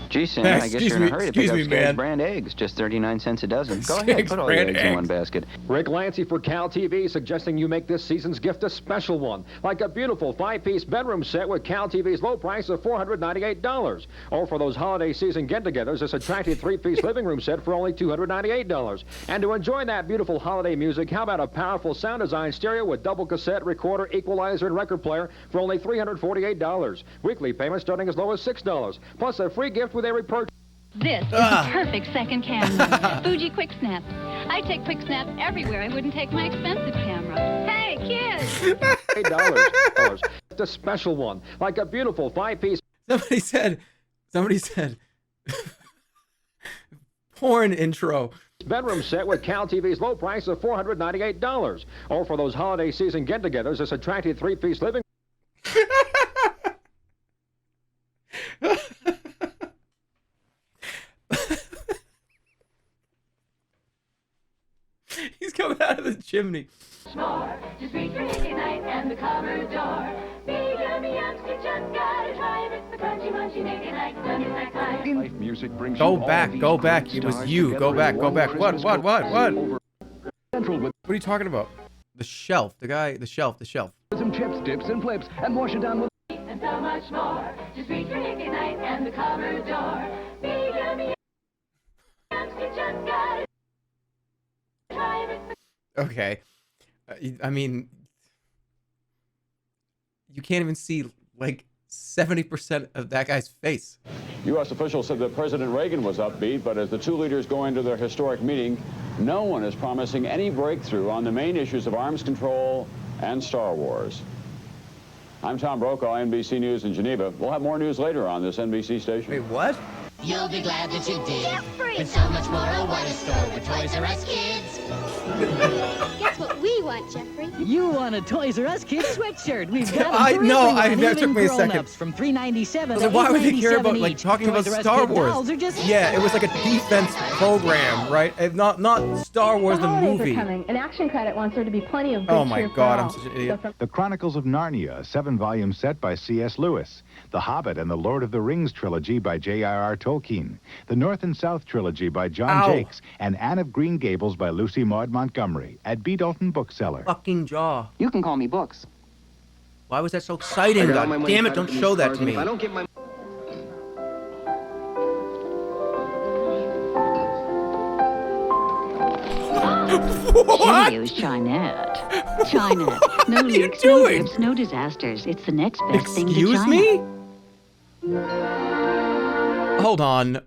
Gee, Santa, I guess Excuse you're in a me, hurry to pick excuse up me, Skaggs man. brand eggs. Just 39 cents a dozen. Go ahead, Skaggs put all your brand eggs in eggs. one basket. Rick Lancy for Cal TV suggesting you make this season's gift a special one, like a beautiful 5-piece bedroom set with Cal TV's low price of $498. Or for those holiday season get-togethers, this attractive 3-piece living room set for only $298. And to enjoy that beautiful holiday music, how about a powerful sound design stereo with double cassette, recorder, equalizer, and record player for only $348. Weekly payments starting as low as $6. Plus a free gift with every purchase. This is the perfect second camera. Fuji Quick Snap. I take Quick Snap everywhere. I wouldn't take my expensive camera. Hey, kids! $8. It's a special one, like a beautiful 5-piece. Somebody said, porn intro. bedroom set with Cal TV's low price of $498. Or for those holiday season get-togethers, this attractive three-piece living. He's coming out of the chimney. More. Just reach for Nicky Night and the cupboard door. Big yummy yums, you just gotta try it. It's the crunchy munchy Nicky Night Dunny snack time. Life music brings Go you all back, these go great back. It was stars you. together Go in back, go one back. What? Christmas What are you talking about? The shelf. The guy, the shelf. Some chips, dips, and flips, and wash it down with... And so much more. Just reach for Nicky Night and the cupboard door. Big yummy yums, you just gotta try it. It's the Okay. I mean, you can't even see like 70% of that guy's face. U.S. officials said that President Reagan was upbeat, but as the two leaders go into their historic meeting, no one is promising any breakthrough on the main issues of arms control and Star Wars. I'm Tom Brokaw, NBC News in Geneva. We'll have more news later on this NBC station. Wait, what? You'll be glad that you did. With so much more, oh, what a store with Toys R Us kids. Guess what we want, Jeffrey? You want a Toys R Us Kids sweatshirt? We've got them I for know. everyone, It took me a even second. grown-ups from $3.97 So to why would they care about $8.97 like each. talking about Toys R Us Star Kid Wars? dolls are just... Yeah, it was like a defense program, right? Not Star Wars the movie. An Action Credit wants there to be plenty of Oh my God, I'm such an idiot. The Chronicles of Narnia, a 7-volume set by C.S. Lewis. The Hobbit and the Lord of the Rings trilogy by J.R.R. Tolkien. The North and South trilogy by John Jakes. And Anne of Green Gables by Lucy Maud Montgomery at B. Dalton Bookseller. Fucking jaw. You can call me Books. Why was that so exciting? God damn it, don't show that to me. If I don't get my... Cheerios Chinette. Chinette. No leaks, no drips, no disasters. It's the next best thing to China. Excuse me? Hold on.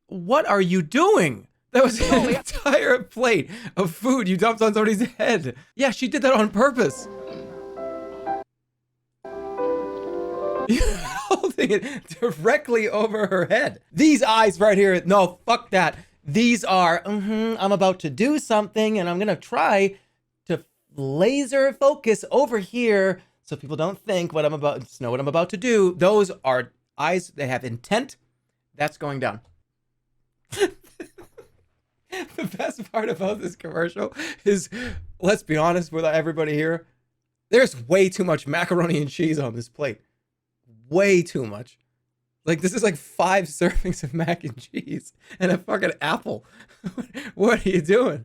What are you doing? That was an entire plate of food you dumped on somebody's head. Yeah, she did that on purpose. You're holding it directly over her head. These eyes right here. No, fuck that. These are, I'm about to do something and I'm going to try to laser focus over here so people don't think what I'm about, just know what I'm about to do. Those are eyes. They have intent. That's going down. The best part about this commercial is, let's be honest with everybody here, there's way too much macaroni and cheese on this plate. Way too much. Like, this is like 5 servings of mac and cheese and a fucking apple. What are you doing?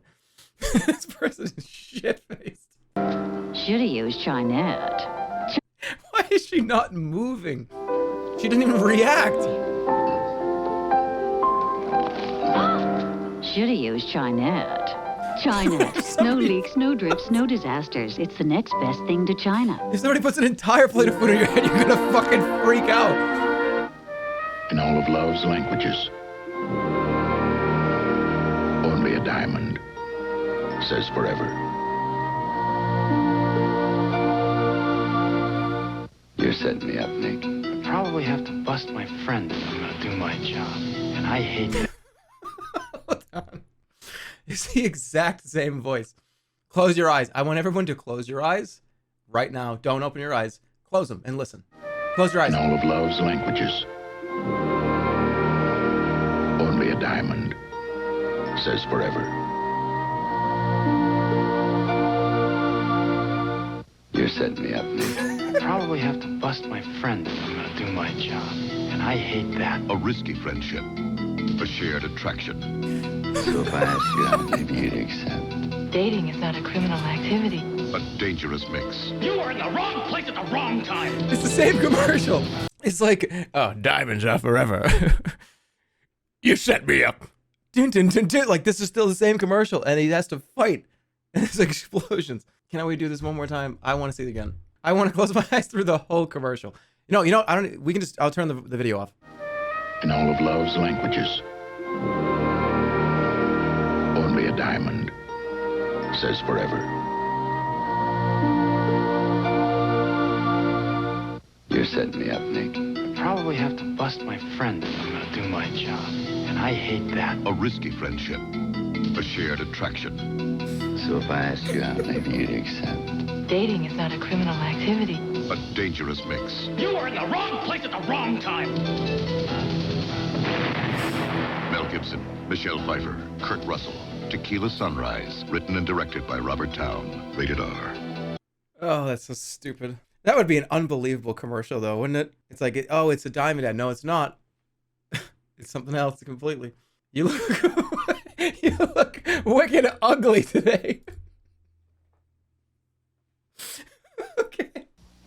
This person is shit-faced. Should've used Chinette. Why is she not moving? She didn't even react. Should've used Chinette. Chinette. No leaks, no drips, no disasters. It's the next best thing to China. If somebody puts an entire plate of food in your head, you're gonna fucking freak out. In all of love's languages, only a diamond says forever. You're setting me up, Nick. I probably have to bust my friend if I'm gonna do my job. And I hate that. Hold on. It's the exact same voice. Close your eyes. I want everyone to close your eyes right now. Don't open your eyes. Close them and listen. Close your eyes. In all of love's languages, only a diamond says forever. You're setting me up, Nick. I probably have to bust my friend if I'm gonna do my job. And I hate that. A risky friendship. A shared attraction. So if I asked you out, maybe you'd accept. Dating is not a criminal activity. A dangerous mix. You are in the wrong place at the wrong time. It's the same commercial. It's like, oh, diamonds are forever. You set me up. Dun, dun, dun, dun. Like, this is still the same commercial, and he has to fight. And there's explosions. Can we do this one more time? I want to see it again. I want to close my eyes through the whole commercial. You know, I don't, we can just, I'll turn the video off. In all of love's languages, only a diamond says forever. You're setting me up, Nick. I probably have to bust my friend if I'm gonna do my job. And I hate that. A risky friendship. A shared attraction. So if I asked you out, maybe you'd accept. Dating is not a criminal activity. A dangerous mix. You are in the wrong place at the wrong time. Mel Gibson, Michelle Pfeiffer, Kurt Russell. Tequila Sunrise. Written and directed by Robert Towne. Rated R. Oh, that's so stupid. That would be an unbelievable commercial, though, wouldn't it? It's like, oh, it's a Diamond Ad. No, it's not. It's something else completely. You look wicked ugly today.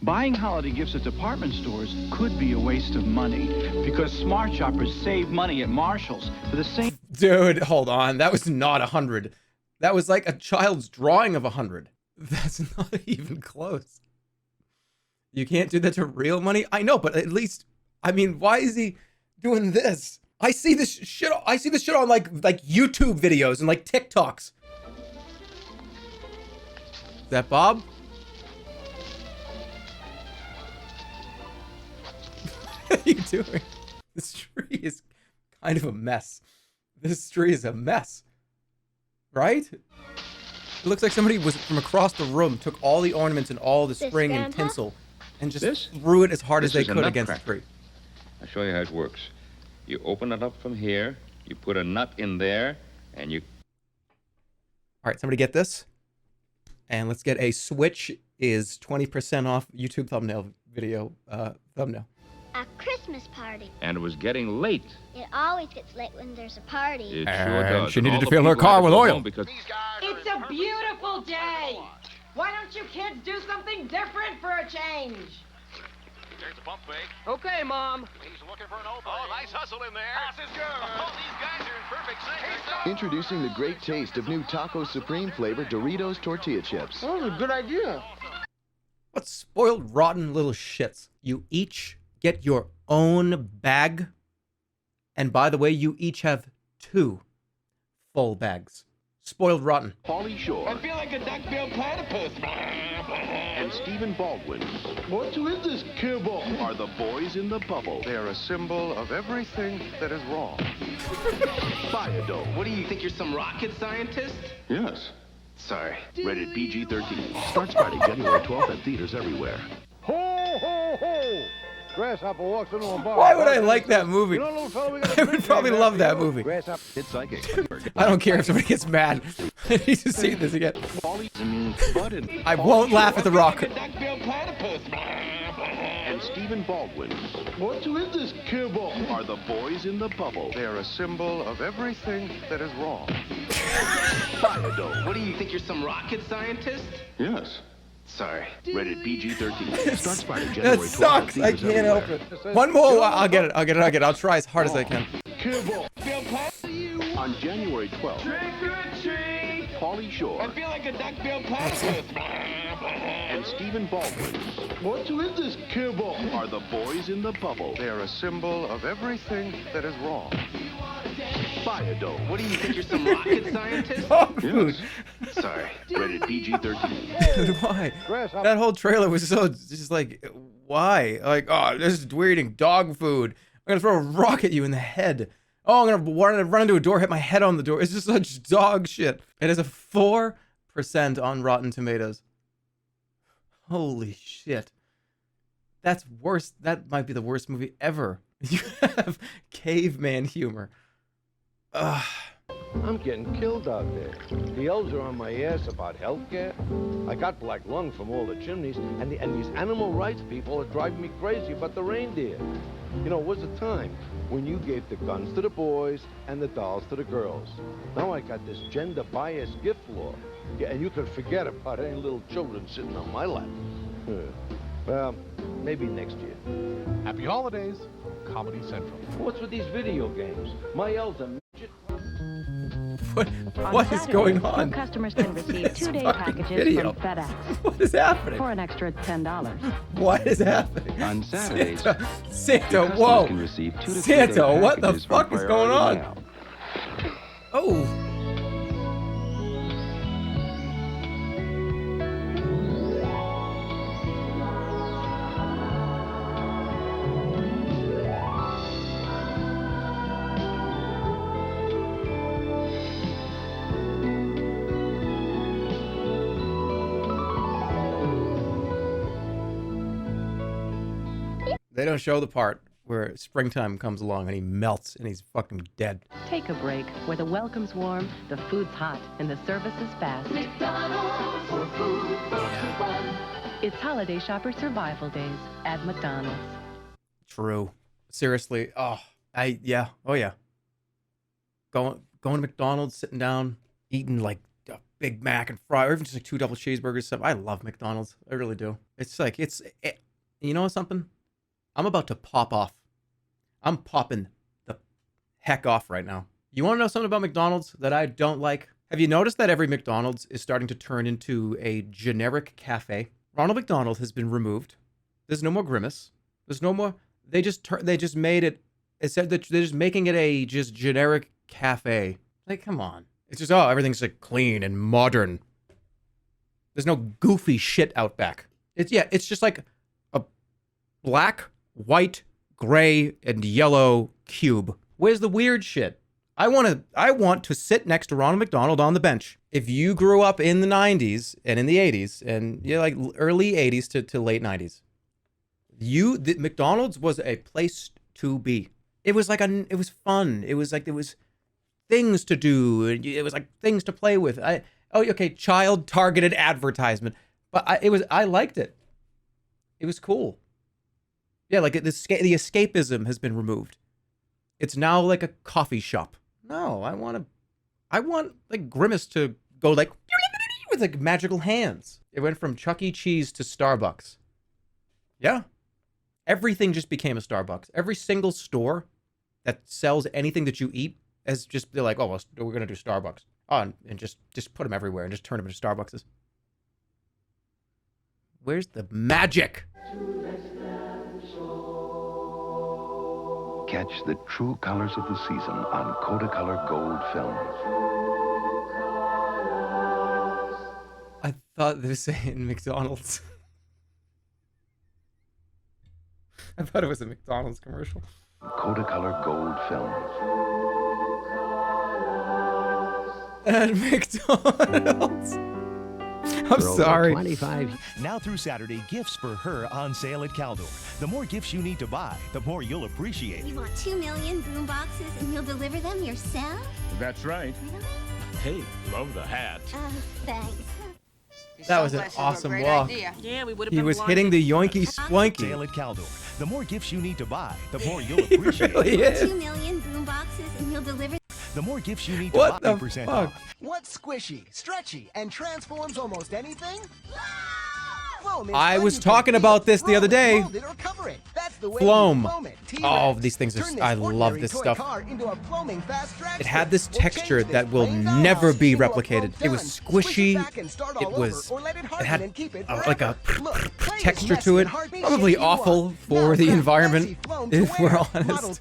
Buying holiday gifts at department stores could be a waste of money because smart shoppers save money at Marshall's for the same. Dude, hold on. That was not 100. That was like a child's drawing of 100. That's not even close. You can't do that to real money? I know, but at least, I mean, why is he doing this? I see this shit on like YouTube videos and like TikToks. Is that Bob? What are you doing? This tree is kind of a mess. This tree is a mess. Right? It looks like somebody was from across the room, took all the ornaments and all the string and tinsel, and just threw it as hard as they could against the tree. I'll show you how it works. You open it up from here, you put a nut in there, and you... All right, somebody get this. And let's get a Switch is 20% off YouTube thumbnail video thumbnail. A Christmas party. And it was getting late. It always gets late when there's a party. It sure does. She And needed all to the fill her people had car to with go oil. home Because It's a beautiful day. Why don't you kids do something different for a change? There's a bump fake. Okay, Mom. He's looking for an opening. Oh, nice hustle in there. Pass is good. Oh, these guys are in perfect sync. Introducing the great taste of new Taco Supreme flavored Doritos tortilla chips. Oh, that's a good idea. What spoiled, rotten little shits. You each get your own bag. And by the way, you each have 2 full bags. Spoiled rotten. Pauly Shore I feel like a duck-billed platypus. and Stephen Baldwin What is this kibble? are the boys in the bubble. They are a symbol of everything that is wrong. Biodome. What do you think, you're some rocket scientist? Yes. Sorry. Rated PG-13. Starts Friday, January 12th at theaters everywhere. Ho, ho, ho! Grasshopper walks into a bar. Why would I like that movie? You know, little fella, we got a I would probably love that movie. Grasshopper. It's psychic. I don't care if somebody gets mad. I need to see this again. Bud I won't laugh at The Rock. Duck-billed platypus. and Stephen Baldwin What is this kibble? are the boys in the bubble. They are a symbol of everything that is wrong. Biodome. What do you think, you're some rocket scientist? Yes. Sorry. Rated PG-13. Starts Friday, That January 12th. sucks. at I theaters can't help everywhere. it. One more. I'll get it. I'll try as hard as I can. Kibble. On January 12th, Trick or treat. Pauly Shore I feel like a duck-billed platypus. and Stephen Baldwin What is this kibble? are the boys in the bubble. They are a symbol of everything that is wrong. Biodome. What do you think, you're some rocket scientist? Dog food. Sorry. Rated PG-13. Dude, why? That whole trailer was so just like, why? Like, oh, we're eating dog food. I'm gonna throw a rock at you in the head. Oh, I'm gonna run into a door, hit my head on the door. It's just such dog shit. It has a 4% on Rotten Tomatoes. Holy shit. That's worse. That might be the worst movie ever. You have caveman humor. Ugh. I'm getting killed out there. The elves are on my ass about healthcare. I got black lung from all the chimneys, and these animal rights people are driving me crazy about the reindeer. You know, it was a time when you gave the guns to the boys and the dolls to the girls. Now I got this gender-biased gift law. Yeah, and you can forget about any little children sitting on my lap. Well, maybe next year. Happy holidays from Comedy Central. What's with these video games? My elves are midget. What is going on? Customers can receive 2-day packages video. from FedEx. What is happening? For an extra $10. What is happening? On Saturdays, Santa, whoa! can receive 2 to 3 Santa, day what the packages fuck from is going Priority on? Mail. Oh. They don't show the part where springtime comes along and he melts and he's fucking dead. Take a break where the welcome's warm, the food's hot, and the service is fast. McDonald's for food, for fun. It's holiday shopper survival days at McDonald's. True. Seriously. Oh yeah. Going to McDonald's, sitting down, eating like a Big Mac and fry, or even just like 2 double cheeseburgers. Stuff. I love McDonald's. I really do. It's like you know something? I'm about to pop off. I'm popping the heck off right now. You want to know something about McDonald's that I don't like? Have you noticed that every McDonald's is starting to turn into a generic cafe? Ronald McDonald has been removed. There's no more Grimace. There's no more. They just made it. It said that they're just making it a just generic cafe. Like, come on. It's just everything's like clean and modern. There's no goofy shit out back. It's just like a black, white, gray, and yellow cube. Where's the weird shit? I want to sit next to Ronald McDonald on the bench. If you grew up in the 90s and in the 80s and like early 80s to late 90s, McDonald's was a place to be. It was like it was fun. It was like there was things to do. It was like things to play with. Child targeted advertisement, but I liked it. It was cool. Yeah, like the escapism has been removed. It's now like a coffee shop. No, I want like Grimace to go like with like magical hands. It went from Chuck E. Cheese to Starbucks. Yeah. Everything just became a Starbucks. Every single store that sells anything that you eat as just, they're like, oh, well, we're going to do Starbucks. Oh, and just put them everywhere and just turn them into Starbuckses. Where's the magic? Catch the true colors of the season on Kodacolor Gold film. I thought they were saying McDonald's. I thought it was a McDonald's commercial. Kodacolor Gold film. At McDonald's. I'm sorry. 25. Now through Saturday, gifts for her on sale at Caldor. The more gifts you need to buy, the more you'll appreciate it. You want 2 million boom boxes and you'll deliver them yourself? That's right. Really? Hey, love the hat. Thanks. That was an awesome walk. Yeah, we would have He was hitting the yoinky splanky. Sale at Caldor. The more gifts you need to buy, the more you'll appreciate it. Really is. 2 million boom boxes and you'll deliver. The more gifts you need to What buy, the percent fuck? off. What's squishy, stretchy, and transforms almost anything? I was talking about this the other day. Floam. Oh, these things are. I love this stuff. It had this texture that will never be replicated. It was squishy. It had like a texture to it. Probably awful for the environment, if we're honest.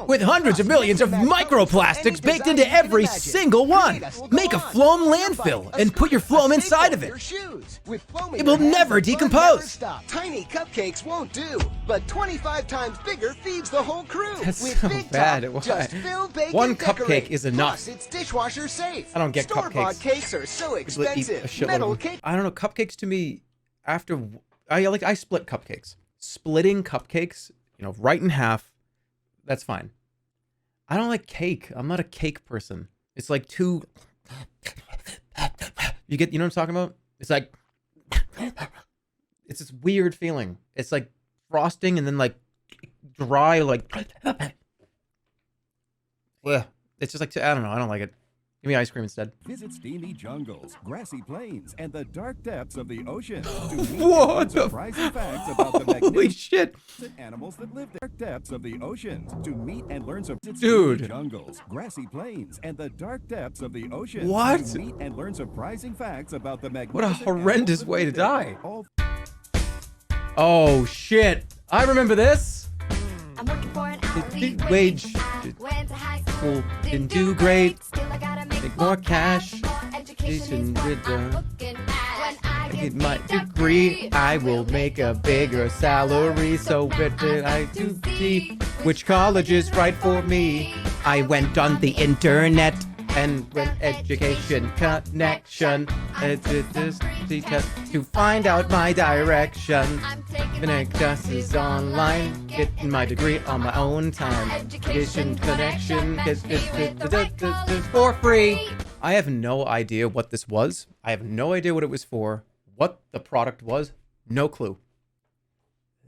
With hundreds of millions of microplastics baked into every single one. Make a Floam landfill and put your Floam inside of it. It will never decompose. Tiny cupcakes won't do, but 25 times bigger feeds the whole crew. That's with so Big bad. Top, Why? just fill, bake, One and decorate. cupcake is enough. Plus, it's dishwasher safe. I don't get Store-bought cupcakes. cakes are so Eat a expensive. shitload Metal of them. cake. I don't know. Cupcakes to me, I split cupcakes. Splitting cupcakes, right in half, that's fine. I don't like cake. I'm not a cake person. It's like too. You know what I'm talking about? It's like. It's this weird feeling. It's like frosting and then like dry, like. Yeah. It's just like, I don't know. I don't like it. Give me ice cream instead. Visit steamy jungles, grassy plains, and the dark depths of the ocean to meet What the surprising facts about the Holy magnificent shit. animals that live there. Dark depths of the oceans to meet and learn some Dude. jungles, grassy plains, and the dark depths of the ocean. What? To meet and learn surprising facts about the What a magnificent horrendous animals that way to live there. die. All Oh, shit. I remember this. I'm working for an hourly Wage. Went to high school, Didn't do great. still I gotta Make more cash. education is what I'm looking at. When I Get my degree, I will make a bigger salary. So what did I do? See which college is right for me? I went on the internet And when education connection, to find out my direction. Connect classes online, getting my degree on my own time. Education connection, for free. I have no idea what this was. I have no idea what it was for, what the product was. No clue.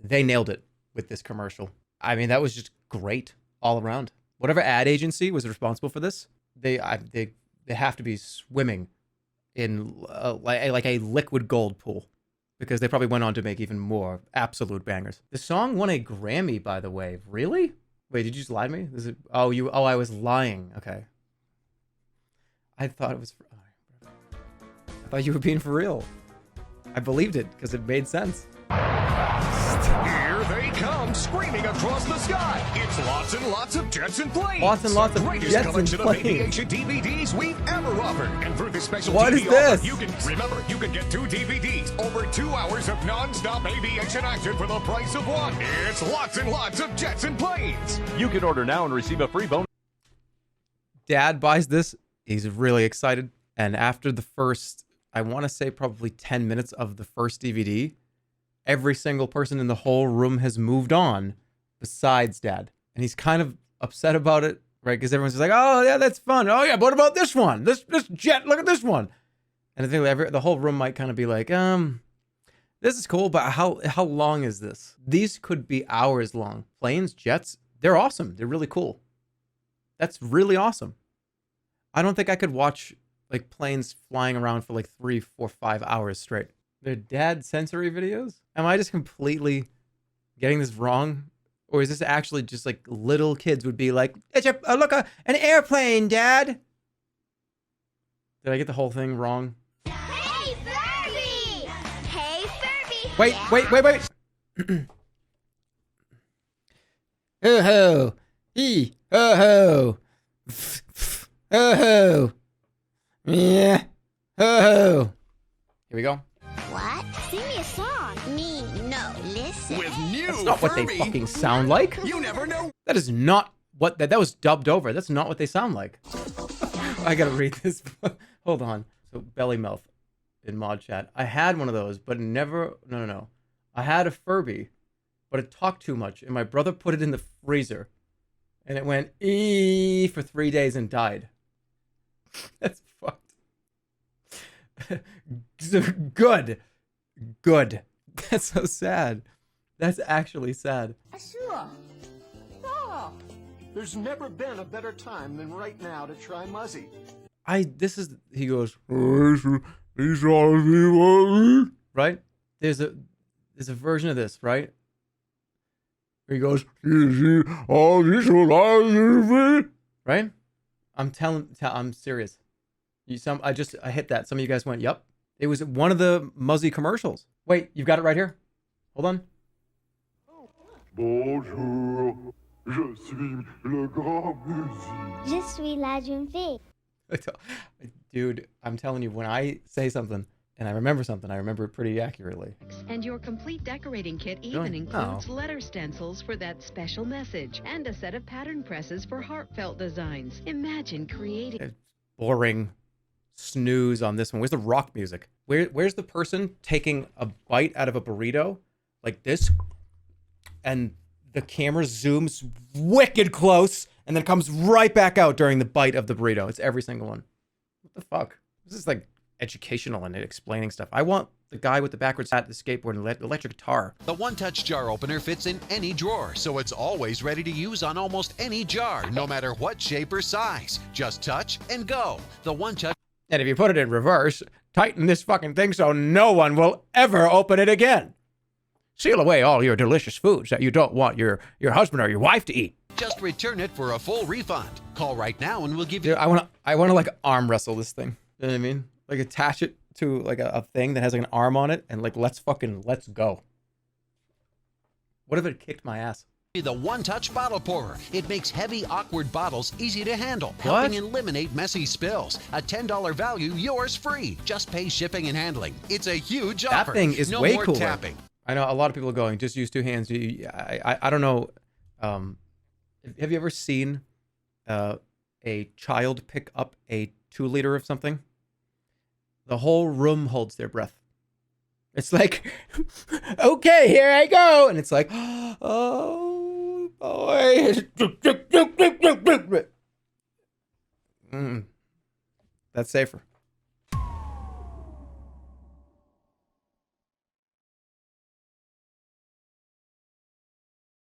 They nailed it with this commercial. I mean, that was just great all around. Whatever ad agency was responsible for this, they have to be swimming in like a liquid gold pool, because they probably went on to make even more absolute bangers. The song won a Grammy, by the way. Really? Wait, did you just lie to me? Is it? Oh, I was lying. Okay. I thought it was. I thought you were being for real. I believed it because it made sense. Here they come, screaming across the sky. It's lots and lots of jets and planes. Lots and lots of greatest jets and collection planes. of aviation DVDs we've ever offered. And for this special What TV is this? offer, you can get 2 DVDs, over 2 hours of non-stop aviation action for the price of 1. It's lots and lots of jets and planes. You can order now and receive a free bonus. Dad buys this. He's really excited. And after the first, I want to say probably 10 minutes of the first DVD, every single person in the whole room has moved on besides Dad. And he's kind of upset about it, right? Because everyone's just like, oh, yeah, that's fun. Oh, yeah, but what about this one? This jet, look at this one. And I think the whole room might kind of be like, this is cool, but how long is this? These could be hours long. Planes, jets, they're awesome. They're really cool. That's really awesome. I don't think I could watch like planes flying around for like 3, 4, 5 hours straight. They're dad sensory videos? Am I just completely getting this wrong? Or is this actually just like little kids would be like, it's an airplane, Dad. Did I get the whole thing wrong? Hey, Furby! Hey, Furby! Wait. Oh-ho. Oh-ho. Oh-ho. Yeah. Oh-ho. Here we go. What? Sing me a song. Me, no. Listen. With new That's not what they Furby, fucking sound like. You never know. That is not what that was dubbed over. That's not what they sound like. I gotta read this. Hold on. So belly mouth in mod chat. I had one of those, but never. No. I had a Furby, but it talked too much, and my brother put it in the freezer, and it went for 3 days and died. That's fucked. Good. That's so sad. That's actually sad. Sure. Oh. There's never been a better time than right now to try Muzzy. He goes, right? There's a version of this, right? Where he goes, right? I'm serious. I hit that. Some of you guys went, yep. It was one of the Muzzy commercials. Wait, you've got it right here? Hold on. Bonjour, je suis le grand Muzzy. Je suis la jeune fille. Dude, I'm telling you, when I say something and I remember something, I remember it pretty accurately. And your complete decorating kit even Really? includes Oh. letter stencils for that special message and a set of pattern presses for heartfelt designs. Imagine creating... Boring snooze on this one. Where's the rock music? Where's the person taking a bite out of a burrito like this, and the camera zooms wicked close and then comes right back out during the bite of the burrito? It's every single one. What the fuck? This is like educational and explaining stuff. I want the guy with the backwards hat, the skateboard, and electric guitar. The one-touch jar opener fits in any drawer, so it's always ready to use on almost any jar, no matter what shape or size. Just touch and go. The one-touch... And if you put it in reverse, tighten this fucking thing so no one will ever open it again. Seal away all your delicious foods that you don't want your husband or your wife to eat. Just return it for a full refund. Call right now and we'll give you... Dude, I want to like arm wrestle this thing. You know what I mean? Like attach it to like a thing that has like an arm on it and like let's go. What if it kicked my ass? The one-touch bottle pourer. It makes heavy, awkward bottles easy to handle, What? helping eliminate messy spills. A $10 value, yours free. Just pay shipping and handling. It's a huge offer. That thing is no way more cooler. tapping. I know a lot of people are going, just use 2 hands. I don't know. Have you ever seen a child pick up a 2-liter of something, the whole room holds their breath. It's like, okay, here I go. And it's like, oh, boy. That's safer.